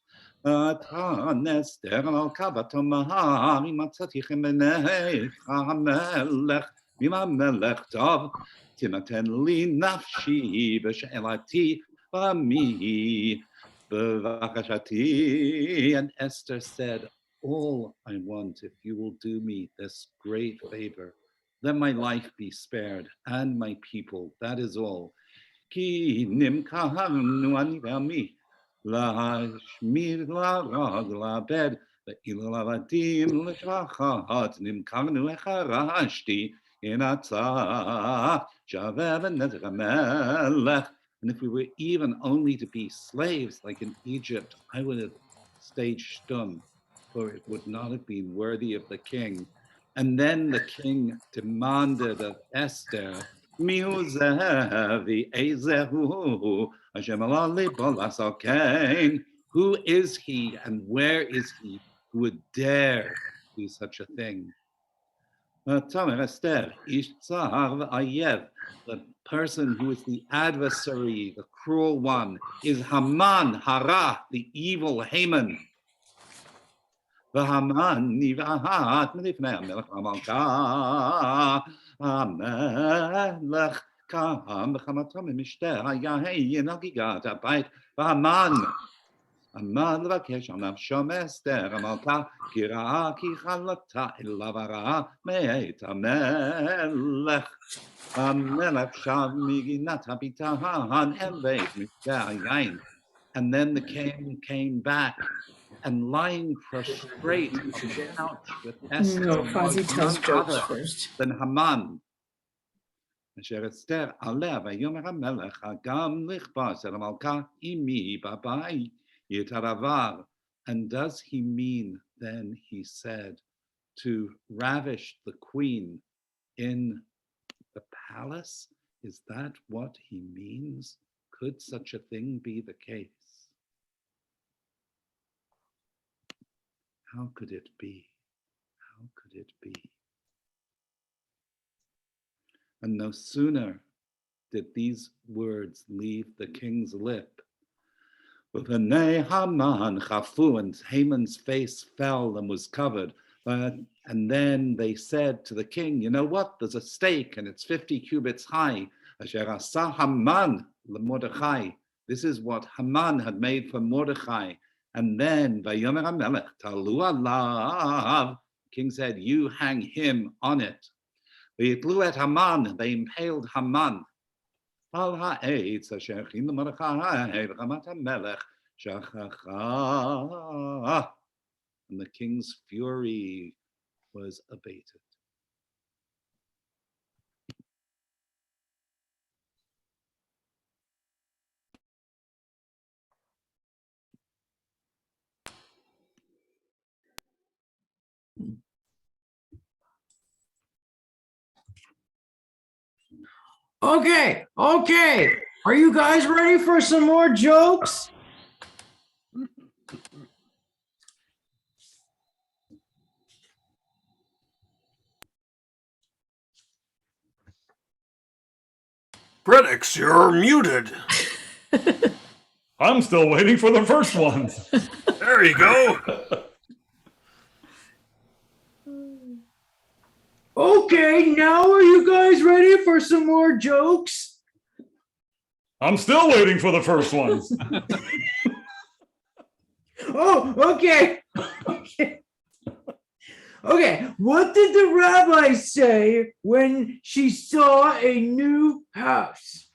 Speaker 11: Esther המלכה ותאמר אם מצאתיכם בעיניך המלך ואם המלך טוב תינתן לי נפשי בשאלתי במי בבקשתי. And Esther said, "All I want, if you will do me this great favor, let my life be spared and my people, that is all. כי נמכרנו אני ועמי להשמיד להרוג לאבד ואילו לעבדים לשחט נמכרנו החרשתי הנצח שווה בנזר המלך." And if we were even only to be slaves like in Egypt, I would have stayed stum, for it would not have been worthy of the king. And then the king demanded of Esther, who is he and where is he who would dare do such a thing? Esther, the person who is the adversary, the cruel one, is Haman, Hara, the evil Haman. והמן נבעט מלפני המלך המלכה. המלך קם בחמתו ממשתה היין הגיגת הבית. והמן, עמד לבקש על נפשו מאסתר המלכה, כי ראה כי חלתה אליו הרעה מאת המלך. המלך שב מגינת הביטן אל בית מפתח היין. And then the king came back and lying prostrate on the couch with Esther
Speaker 5: No,
Speaker 11: was
Speaker 5: Fozzie tells
Speaker 11: none
Speaker 5: jokes
Speaker 11: other
Speaker 5: first.
Speaker 11: than Haman. אשר אסתר עליה ויאמר המלך גם לכבוש אל המלכה אמי בבית יתערבה. And does he mean then, he said, to ravish the queen in the palace? Is that what he means? Could such a thing be the case? How could it be? How could it be? And no sooner did these words leave the king's lip, Haman chafu, and Haman's face fell and was covered. And then they said to the king, you know what? There's a stake and it's 50 cubits high. Asher asa Haman leMordechai. This is what Haman had made for Mordechai. And then Vayomer HaMelech talu alav. King said, you hang him on it. Vayitlu et Haman. They impaled Haman. Al ha'etz asher chin leMordechai v'chamat HaMelech shachacha. And the king's fury was abated.
Speaker 5: Okay. Are you guys ready for some more jokes?
Speaker 4: Critics, you're muted.
Speaker 10: I'm still waiting for the first ones.
Speaker 4: There you go.
Speaker 5: Okay, now are you guys ready for some more jokes?
Speaker 10: I'm still waiting for the first ones.
Speaker 5: Oh, okay. Okay, what did the rabbi say when she saw a new house?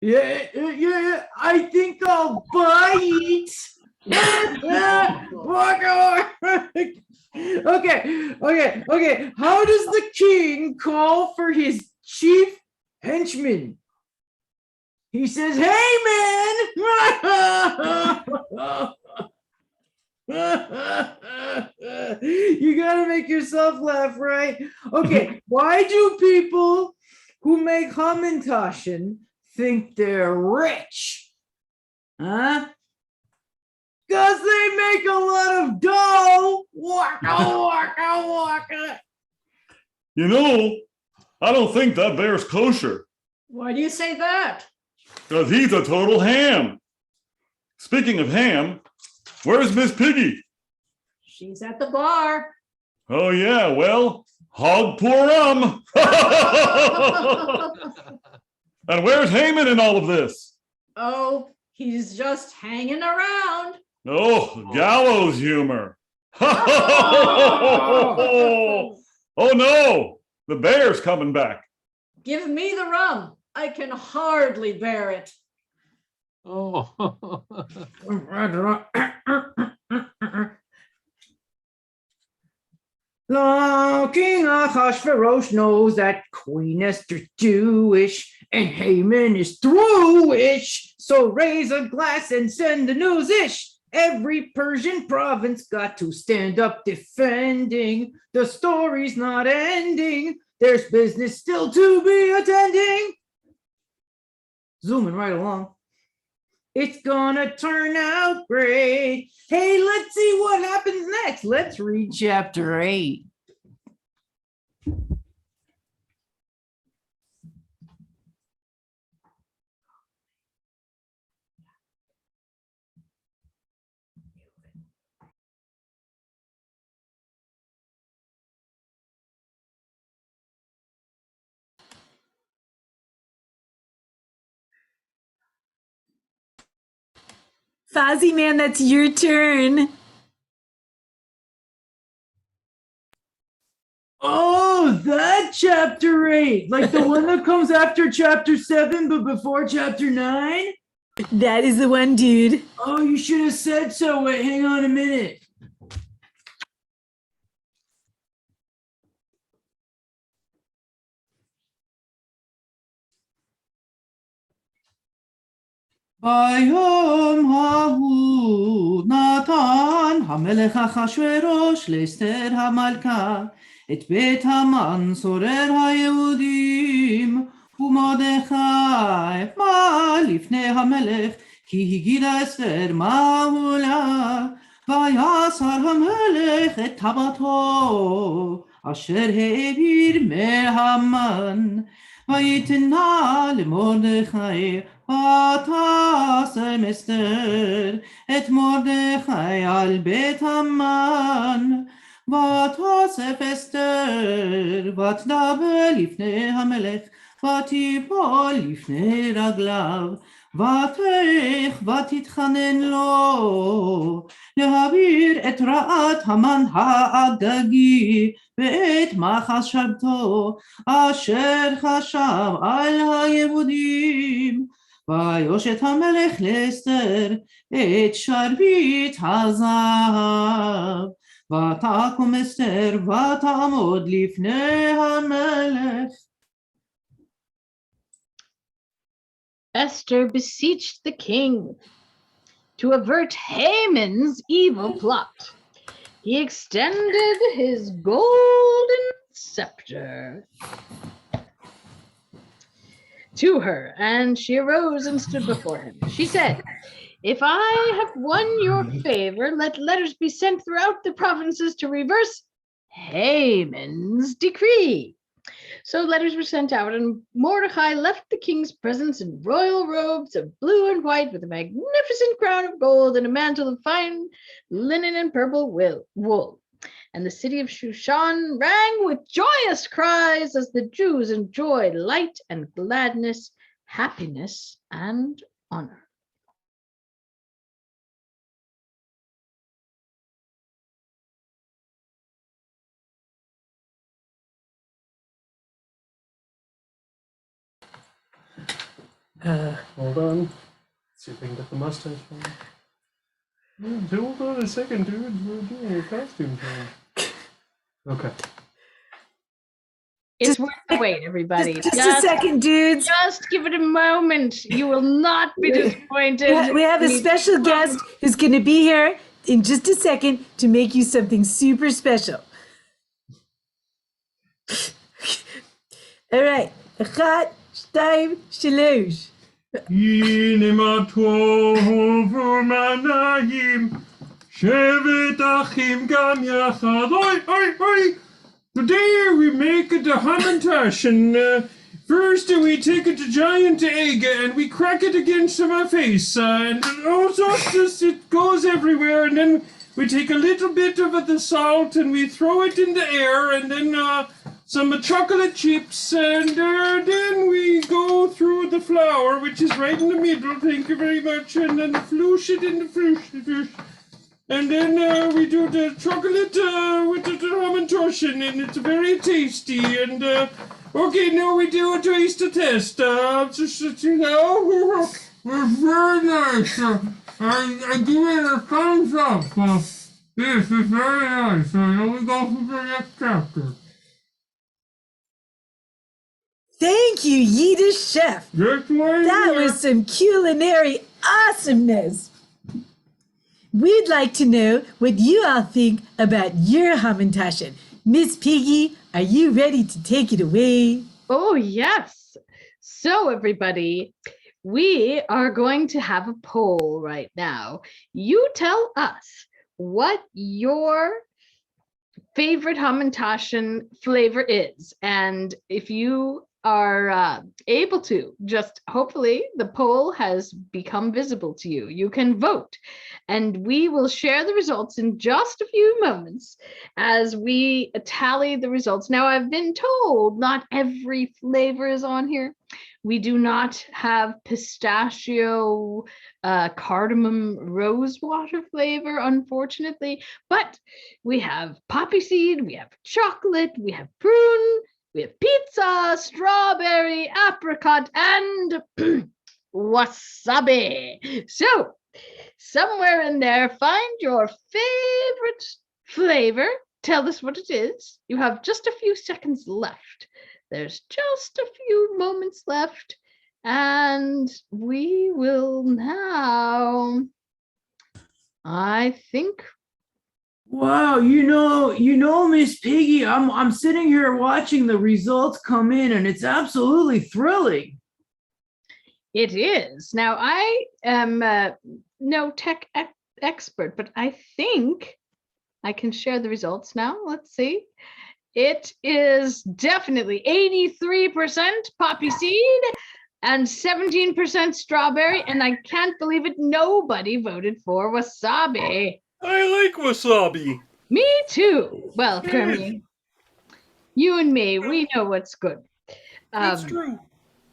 Speaker 5: Yeah, I think I'll buy it. Okay. How does the king call for his chief henchman? He says, hey, man. You gotta make yourself laugh, right? Okay, why do people who make Hamantaschen think they're rich? Huh? Because they make a lot of dough. Waka.
Speaker 10: You know, I don't think that bear's kosher.
Speaker 7: Why do you say that?
Speaker 10: Because he's a total ham. Speaking of ham, where's Miss Piggy?
Speaker 7: She's at the bar.
Speaker 10: Oh, yeah, well, hog Purim. And where's Haman in all of this?
Speaker 7: Oh, he's just hanging around.
Speaker 10: Oh, gallows humor. Oh no, the bear's coming back.
Speaker 7: Give me the rum. I can hardly bear it.
Speaker 9: Oh.
Speaker 5: The King Ahasuerus knows that Queen Esther's Jewish and Haman is through-ish. So raise a glass and send the news-ish. Every Persian province got to stand up defending. The story's not ending. There's business still to be attending. Zooming right along. It's gonna turn out great. Hey, let's see what happens next. Let's read chapter 8.
Speaker 8: Fozzie Man, that's your turn.
Speaker 5: Oh, that chapter 8. Like the one that comes after chapter 7, but before chapter 9?
Speaker 8: That is the one, dude.
Speaker 5: Oh, you should have said so. Wait, hang on a minute. ביום ההוא נתן המלך אחשוורוש לאסתר המלכה את בית המן סורר היהודים ומרדכי מה לפני המלך כי הגידה אסתר מהו לה ויסר המלך את טבעתו אשר העביר מהמן ויתנה למרדכי ותשם אסתר את מרדכי על בית המן ותאסף אסתר ותדבר לפני המלך ותיפול לפני רגליו ותך ותתחנן לו להעביר את רעת המן האגגי ואת מחשבתו אשר חשב על היהודים ויושט המלך לאסתר את שרביט הזהב ותקום אסתר ותעמוד לפני המלך.
Speaker 6: Esther beseeched the king to avert Haman's evil plot. He extended his golden scepter to her, and she arose and stood before him. She said, "If I have won your favor, let letters be sent throughout the provinces to reverse Haman's decree." So letters were sent out, and Mordecai left the king's presence in royal robes of blue and white with a magnificent crown of gold and a mantle of fine linen and purple wool. And the city of Shushan rang with joyous cries as the Jews enjoyed light and gladness, happiness and honor.
Speaker 4: Hold on. Let's see if I can get the mustache on. Hold on a second, dude. We're doing a costume change. Okay.
Speaker 6: It's worth the wait, everybody.
Speaker 8: Just a second, dudes.
Speaker 6: Just give it a moment. You will not be disappointed.
Speaker 8: We have a special guest who's going to be here in just a second to make you something super special. All right. 1, 2, 3.
Speaker 4: הנה מה טוב ומנעים, שבת אחים גם יחד. Oi! Today we make a hamantash, and first we take a giant egg and we crack it against my face, and also it goes everywhere, and then we take a little bit of the salt and we throw it in the air, and then some chocolate chips, and then we go through the flour, which is right in the middle, thank you very much, and then floosh it in the floosh. And then we do the chocolate with the hamantash, and it's very tasty, and okay, now we do a taste test, just, you know, it's very nice, I give it a thumbs up, this is very nice, so now we go for the next chapter.
Speaker 8: Thank you, Yiddish chef. That was some culinary awesomeness. We'd like to know what you all think about your hamantashen. Miss Piggy, are you ready to take it away?
Speaker 6: Oh, yes. So, everybody, we are going to have a poll right now. You tell us what your favorite hamantashen flavor is. And if you are able to, just hopefully the poll has become visible to you. You can vote, and we will share the results in just a few moments as we tally the results. Now, I've been told not every flavor is on here. We do not have pistachio, cardamom, rosewater flavor, unfortunately, but we have poppy seed, we have chocolate, we have prune, we have pizza, strawberry, apricot, and wasabi. So, somewhere in there, find your favorite flavor. Tell us what it is. You have just a few seconds left. There's just a few moments left, and we will now, I think.
Speaker 5: Wow, Miss Piggy, I'm sitting here watching the results come in, and it's absolutely thrilling.
Speaker 6: It is. Now, I am no tech expert, but I think I can share the results now. Let's see. It is definitely 83% poppy seed and 17% strawberry, and I can't believe it. Nobody voted for wasabi.
Speaker 4: I like wasabi.
Speaker 6: Me too. Well, Kermie, you and me, we know what's good.
Speaker 4: That's true.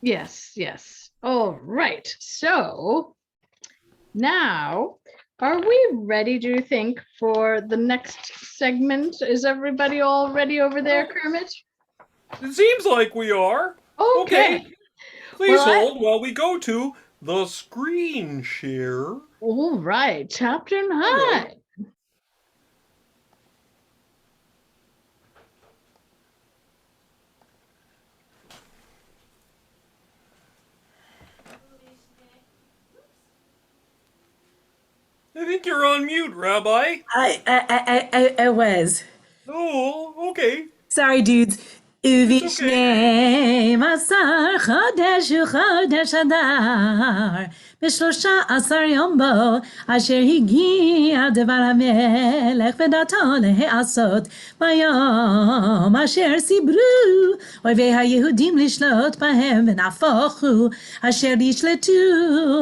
Speaker 6: Yes, yes. All right. So now, are we ready, do you think, for the next segment? Is everybody all ready over there, Kermit?
Speaker 4: It seems like we are.
Speaker 6: Okay.
Speaker 4: Please hold while we go to the screen share.
Speaker 6: All right, Chapter 9.
Speaker 4: I think you're on mute, Rabbi.
Speaker 8: I was.
Speaker 4: Oh, okay.
Speaker 8: Sorry, dudes. ובשנים-עשר חודש וחודש אדר, ב13 יום בו, אשר הגיע דבר המלך ודתו להעשות, ביום אשר סיברו אויבי היהודים לשלוט בהם, ונהפוך הוא אשר ישלטו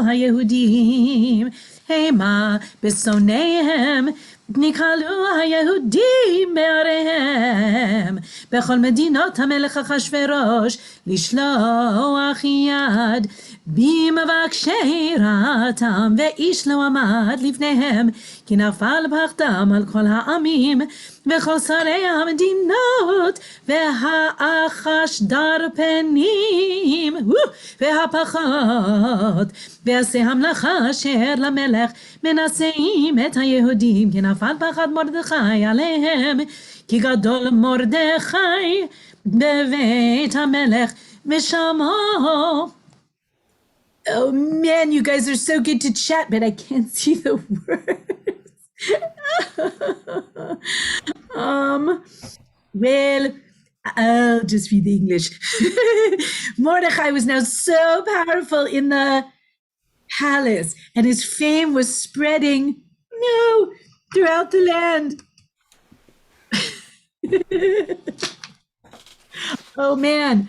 Speaker 8: היהודים המה בשונאיהם, נקהלו היהודים בעריהם, בכל מדינות המלך אחשוורוש לשלוח יד במבקשי רעתם, ואיש לא עמד לפניהם, כי נפל פחדם על כל העמים וכל שרי המדינות, והאחשדר פנים והפחות, ועשי המלאכה אשר למלך מנשאים את היהודים, כי נפל פחד מרדכי עליהם, כי גדול מרדכי בבית המלך ושמו. Oh man, you guys are so good to chat, but I can't see the words. Well, I'll just read the English. Mordecai was now so powerful in the palace, and his fame was spreading, throughout the land. Oh man.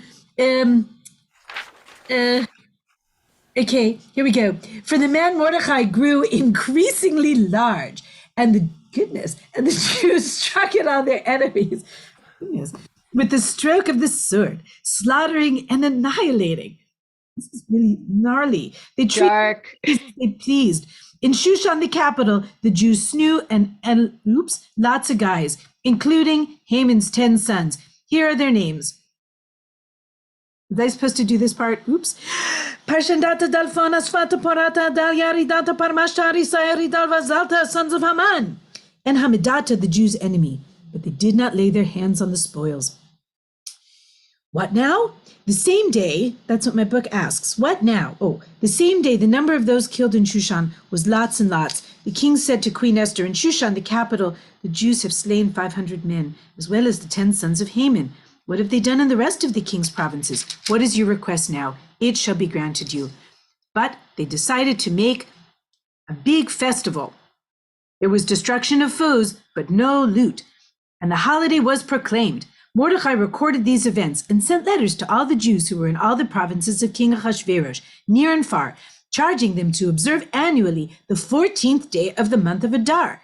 Speaker 8: Okay, here we go. For the man Mordecai grew increasingly large, and the Jews struck it on their enemies with the stroke of the sword, slaughtering and annihilating. This is really gnarly. They treated as they pleased. In Shushan, the capital, the Jews slew lots of guys, including Haman's 10 sons. Here are their names. Was I supposed to do this part? Oops. Parshandata Dalfona Svata Porata Dalyaridata Parmashtari Sayaridal Vazalta, sons of Haman, and Hamidata, the Jews' enemy, but they did not lay their hands on the spoils. What now? The same day, that's what my book asks. What now? Oh, the same day, the number of those killed in Shushan was lots and lots. The king said to Queen Esther, in Shushan, the capital, the Jews have slain 500 men, as well as the 10 sons of Haman. What have they done in the rest of the king's provinces? What is your request now? It shall be granted you. But they decided to make a big festival. There was destruction of foes, but no loot. And the holiday was proclaimed. Mordecai recorded these events and sent letters to all the Jews who were in all the provinces of King Ahasuerus, near and far, charging them to observe annually the 14th day of the month of Adar.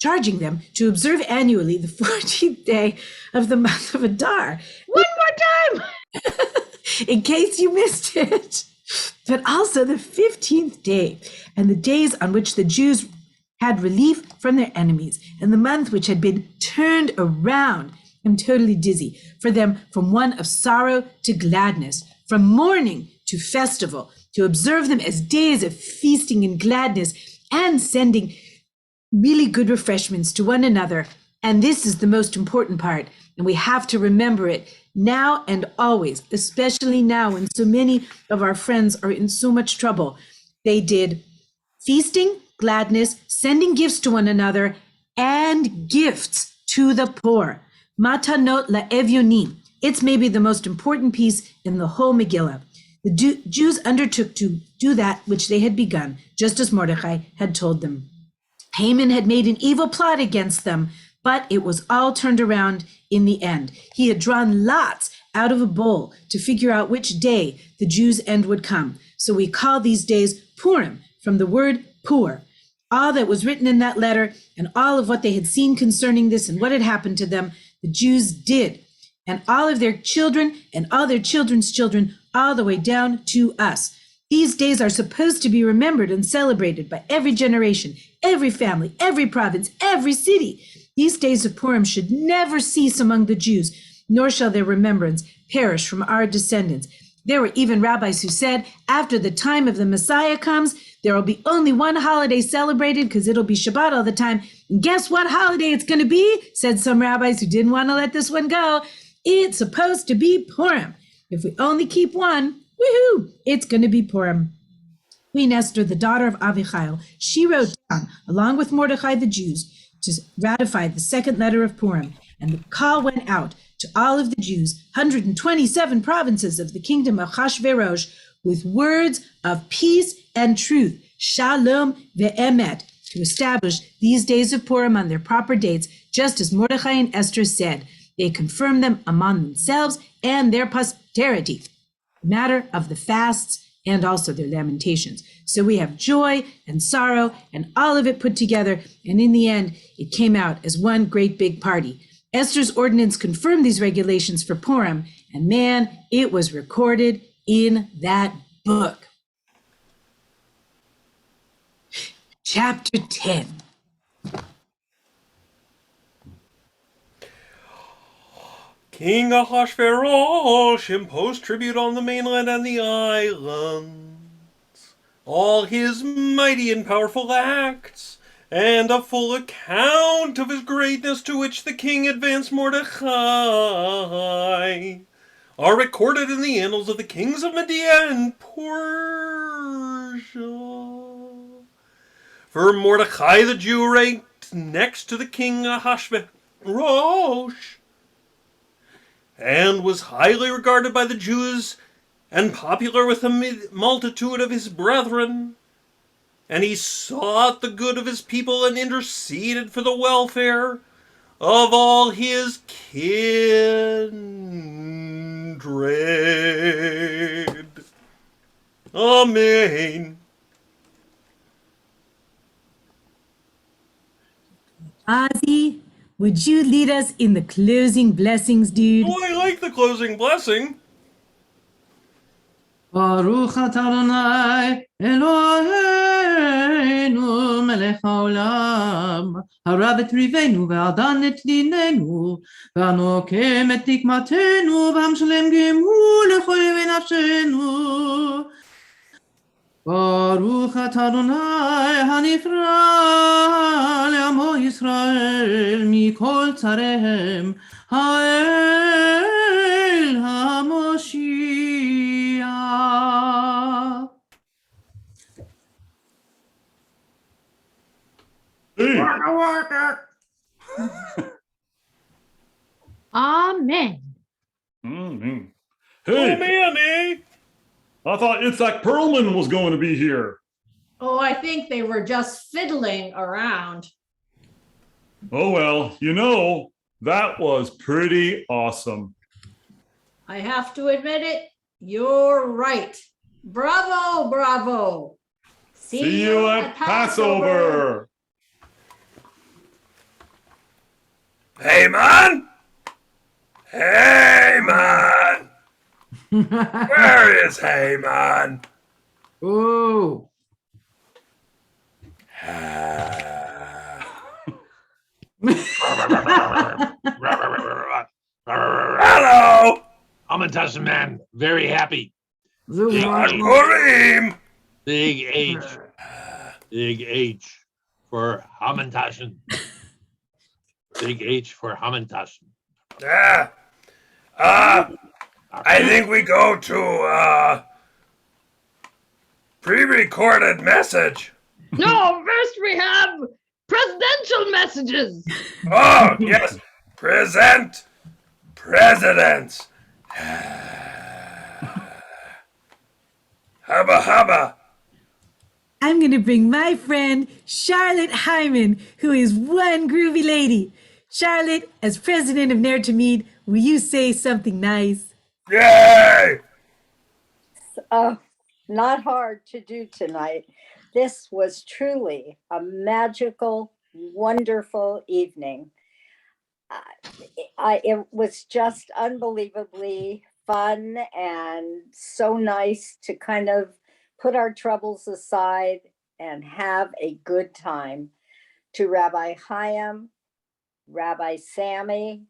Speaker 8: Charging them to observe annually the 14th day of the month of Adar.
Speaker 6: One more time!
Speaker 8: in case you missed it, but also the 15th day, and the days on which the Jews had relief from their enemies, and the month which had been turned around. I'm totally dizzy. For them, from one of sorrow to gladness, from mourning to festival, to observe them as days of feasting and gladness, and sending really good refreshments to one another. And this is the most important part, and we have to remember it now and always, especially now when so many of our friends are in so much trouble. They did feasting, gladness, sending gifts to one another, and gifts to the poor. Matanot la'evyonim. It's maybe the most important piece in the whole Megillah. The Jews undertook to do that which they had begun, just as Mordechai had told them. Haman had made an evil plot against them, but it was all turned around in the end. He had drawn lots out of a bowl to figure out which day the Jews' end would come. So we call these days Purim, from the word pur. All that was written in that letter and all of what they had seen concerning this and what had happened to them, the Jews did. And all of their children and all their children's children, all the way down to us. These days are supposed to be remembered and celebrated by every generation, every family, every province, every city. These days of Purim should never cease among the Jews, nor shall their remembrance perish from our descendants. There were even rabbis who said, after the time of the Messiah comes, there will be only one holiday celebrated because it'll be Shabbat all the time. And guess what holiday it's going to be? Said some rabbis who didn't want to let this one go. It's supposed to be Purim. If we only keep one, woohoo, it's going to be Purim. Queen Esther, the daughter of Avichail, she wrote down, along with Mordechai the Jews, to ratify the second letter of Purim. And the call went out to all of the Jews, 127 provinces of the kingdom of Chashverosh, with words of peace and truth, Shalom ve'emet, to establish these days of Purim on their proper dates, just as Mordechai and Esther said. They confirmed them among themselves and their posterity, matter of the fasts and also their lamentations. So we have joy and sorrow and all of it put together, and in the end, it came out as one great big party. Esther's ordinance confirmed these regulations for Purim, and man, it was recorded in that book. Chapter 10.
Speaker 4: King Ahasuerus imposed tribute on the mainland and the islands. All his mighty and powerful acts, and a full account of his greatness to which the king advanced Mordechai, are recorded in the annals of the kings of Media and Persia. For Mordechai the Jew ranked next to the king Ahasuerus, and was highly regarded by the Jews and popular with the multitude of his brethren. And he sought the good of his people and interceded for the welfare of all his kindred. Amen.
Speaker 8: Ozzy, would you lead us in the closing blessings, dude?
Speaker 4: Oh, I like the closing blessing.
Speaker 5: Baruch atah Adonai Eloheinu melech haolam harav et rivenu ve'adan et dinenu ve'anokem et tikmatenu ve'hamshalem gemu lechol yevei nafshenu. Baruch atah Adonai hanifra le'amo Yisrael mikol tzarehem ha'el ha'Moshiach.
Speaker 6: Amen.
Speaker 10: Mm-hmm.
Speaker 4: Oh,
Speaker 10: Hey,
Speaker 4: man, eh?
Speaker 10: I thought Itzhak Perlman was going to be here.
Speaker 7: Oh, I think they were just fiddling around.
Speaker 10: Oh, well, that was pretty awesome.
Speaker 7: I have to admit it, you're right. Bravo, bravo.
Speaker 10: See you at Passover.
Speaker 4: Hey, man! Hey, man! Where is Haman?
Speaker 5: Oh.
Speaker 4: Hello!
Speaker 9: Hamantaschen man, very happy.
Speaker 5: Big
Speaker 4: Purim!
Speaker 9: Big H. Big H for Hamantaschen. Big H for Hamantaschen.
Speaker 4: I think we go to pre-recorded message.
Speaker 6: No, first we have presidential messages.
Speaker 4: Oh, yes. Present presidents. Hubba hubba.
Speaker 8: I'm going to bring my friend Charlotte Hyman, who is one groovy lady. Charlotte, as president of Ner Tamid, will you say something nice?
Speaker 4: Yay!
Speaker 13: Not hard to do tonight. This was truly a magical, wonderful evening. It was just unbelievably fun and so nice to kind of put our troubles aside and have a good time. To Rabbi Haim, Rabbi Sami,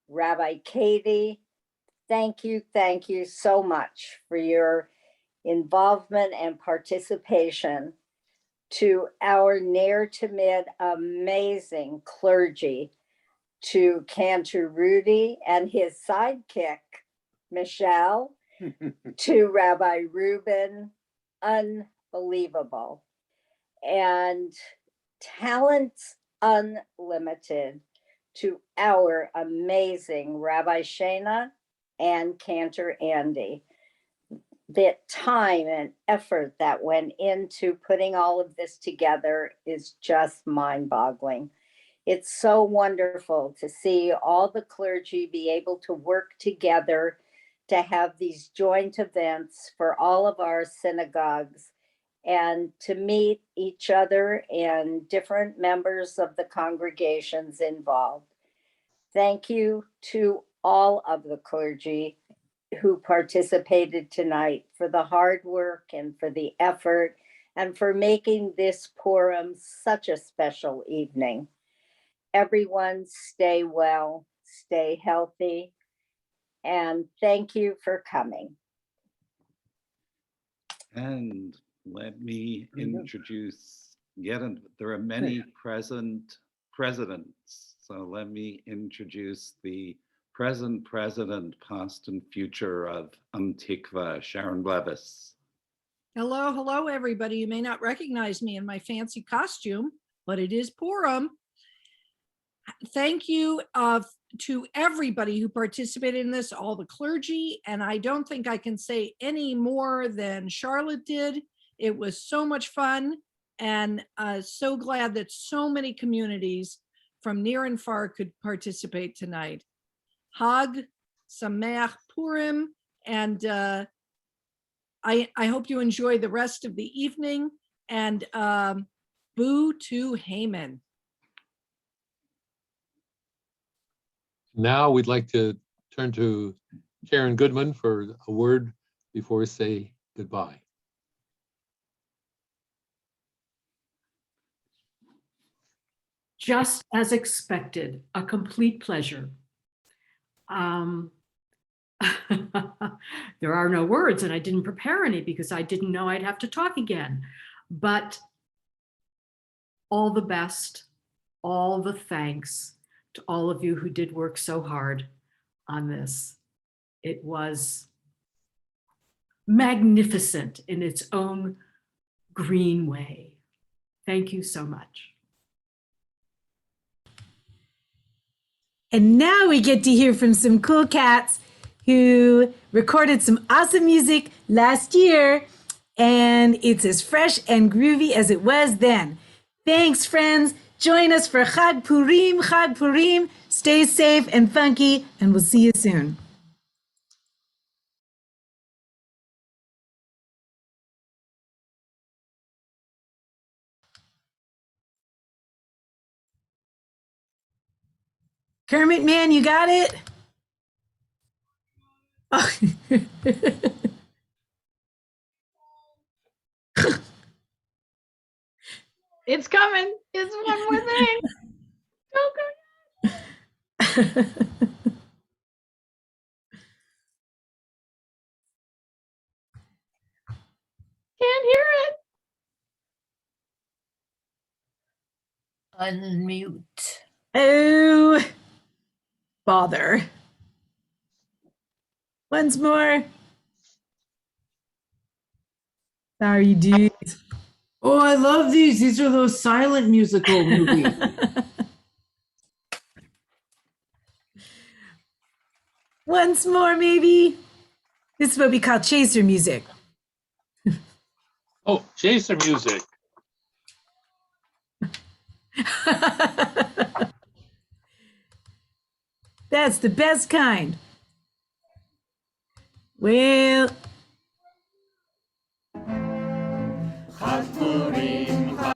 Speaker 13: Rabbi Katie, thank you so much for your involvement and participation. To our Ner Tamid amazing clergy, to Cantor Rudy and his sidekick, Michelle, to Rabbi Reuben, unbelievable. And talents unlimited to our amazing Rabbi Shana and Cantor Andy. The time and effort that went into putting all of this together is just mind-boggling. It's so wonderful to see all the clergy be able to work together to have these joint events for all of our synagogues and to meet each other and different members of the congregations involved. Thank you to all of the clergy who participated tonight for the hard work and for the effort and for making this Purim such a special evening. Everyone stay well, stay healthy, and thank you for coming.
Speaker 11: And let me introduce there are many present presidents. So let me introduce the present president, past and future of Tikvah, Sharon Blevis.
Speaker 7: Hello, everybody. You may not recognize me in my fancy costume, but it is Purim. Thank you to everybody who participated in this, all the clergy, and I don't think I can say any more than Charlotte did. It was so much fun, and so glad that so many communities from near and far could participate tonight. Hag, Sameach Purim, and I hope you enjoy the rest of the evening, and boo to Haman.
Speaker 9: Now we'd like to turn to Karen Goodman for a word before we say goodbye.
Speaker 14: Just as expected, a complete pleasure. There are no words, and I didn't prepare any because I didn't know I'd have to talk again. But all the best, all the thanks to all of you who did work so hard on this. It was magnificent in its own green way. Thank you so much.
Speaker 8: And now we get to hear from some cool cats who recorded some awesome music last year, and it's as fresh and groovy as it was then. Thanks, friends. Join us for Chag Purim, Chag Purim. Stay safe and funky, and we'll see you soon. Kermit, man, you got it?
Speaker 6: It's coming. It's one more thing. Don't go. Can't hear it.
Speaker 2: Unmute.
Speaker 8: Oh, bother. Once more. Sorry, dude.
Speaker 5: Oh, I love these. These are those silent musical movies.
Speaker 8: Once more, maybe. This is what we call chaser music.
Speaker 9: Oh, chaser music.
Speaker 8: That's the best kind. Well,
Speaker 3: Purim, Hag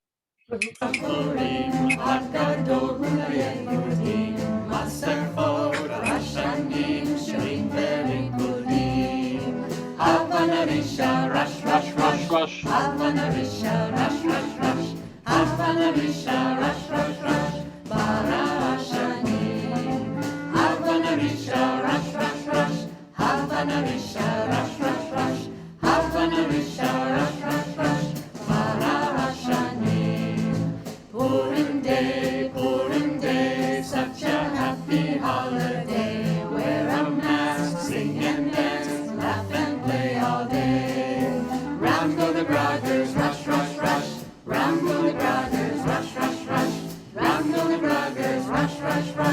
Speaker 3: Gadol Yehudim, Maser Chod Rashanim, Shirim Berikudim, Havana Risha, Rash, Rash, Rash, Rash, Havana Risha, Rash, Rash, Rash, Havana Risha, Rash, Rash, Rash, Bara Rashanim, Havana Risha, Rash, Rash, Rash, Havana Risha, Rash, Rash, Rash, Havana Risha, Rash, Rash, Rash, Bara Rashanim. Purim Day, such a happy holiday. Wear a mask, sing and dance, laugh and play all day. Round go the brothers, rush, rush, rush. Round go the brothers, rush, rush, rush. Round go the brothers, rush, rush, rush.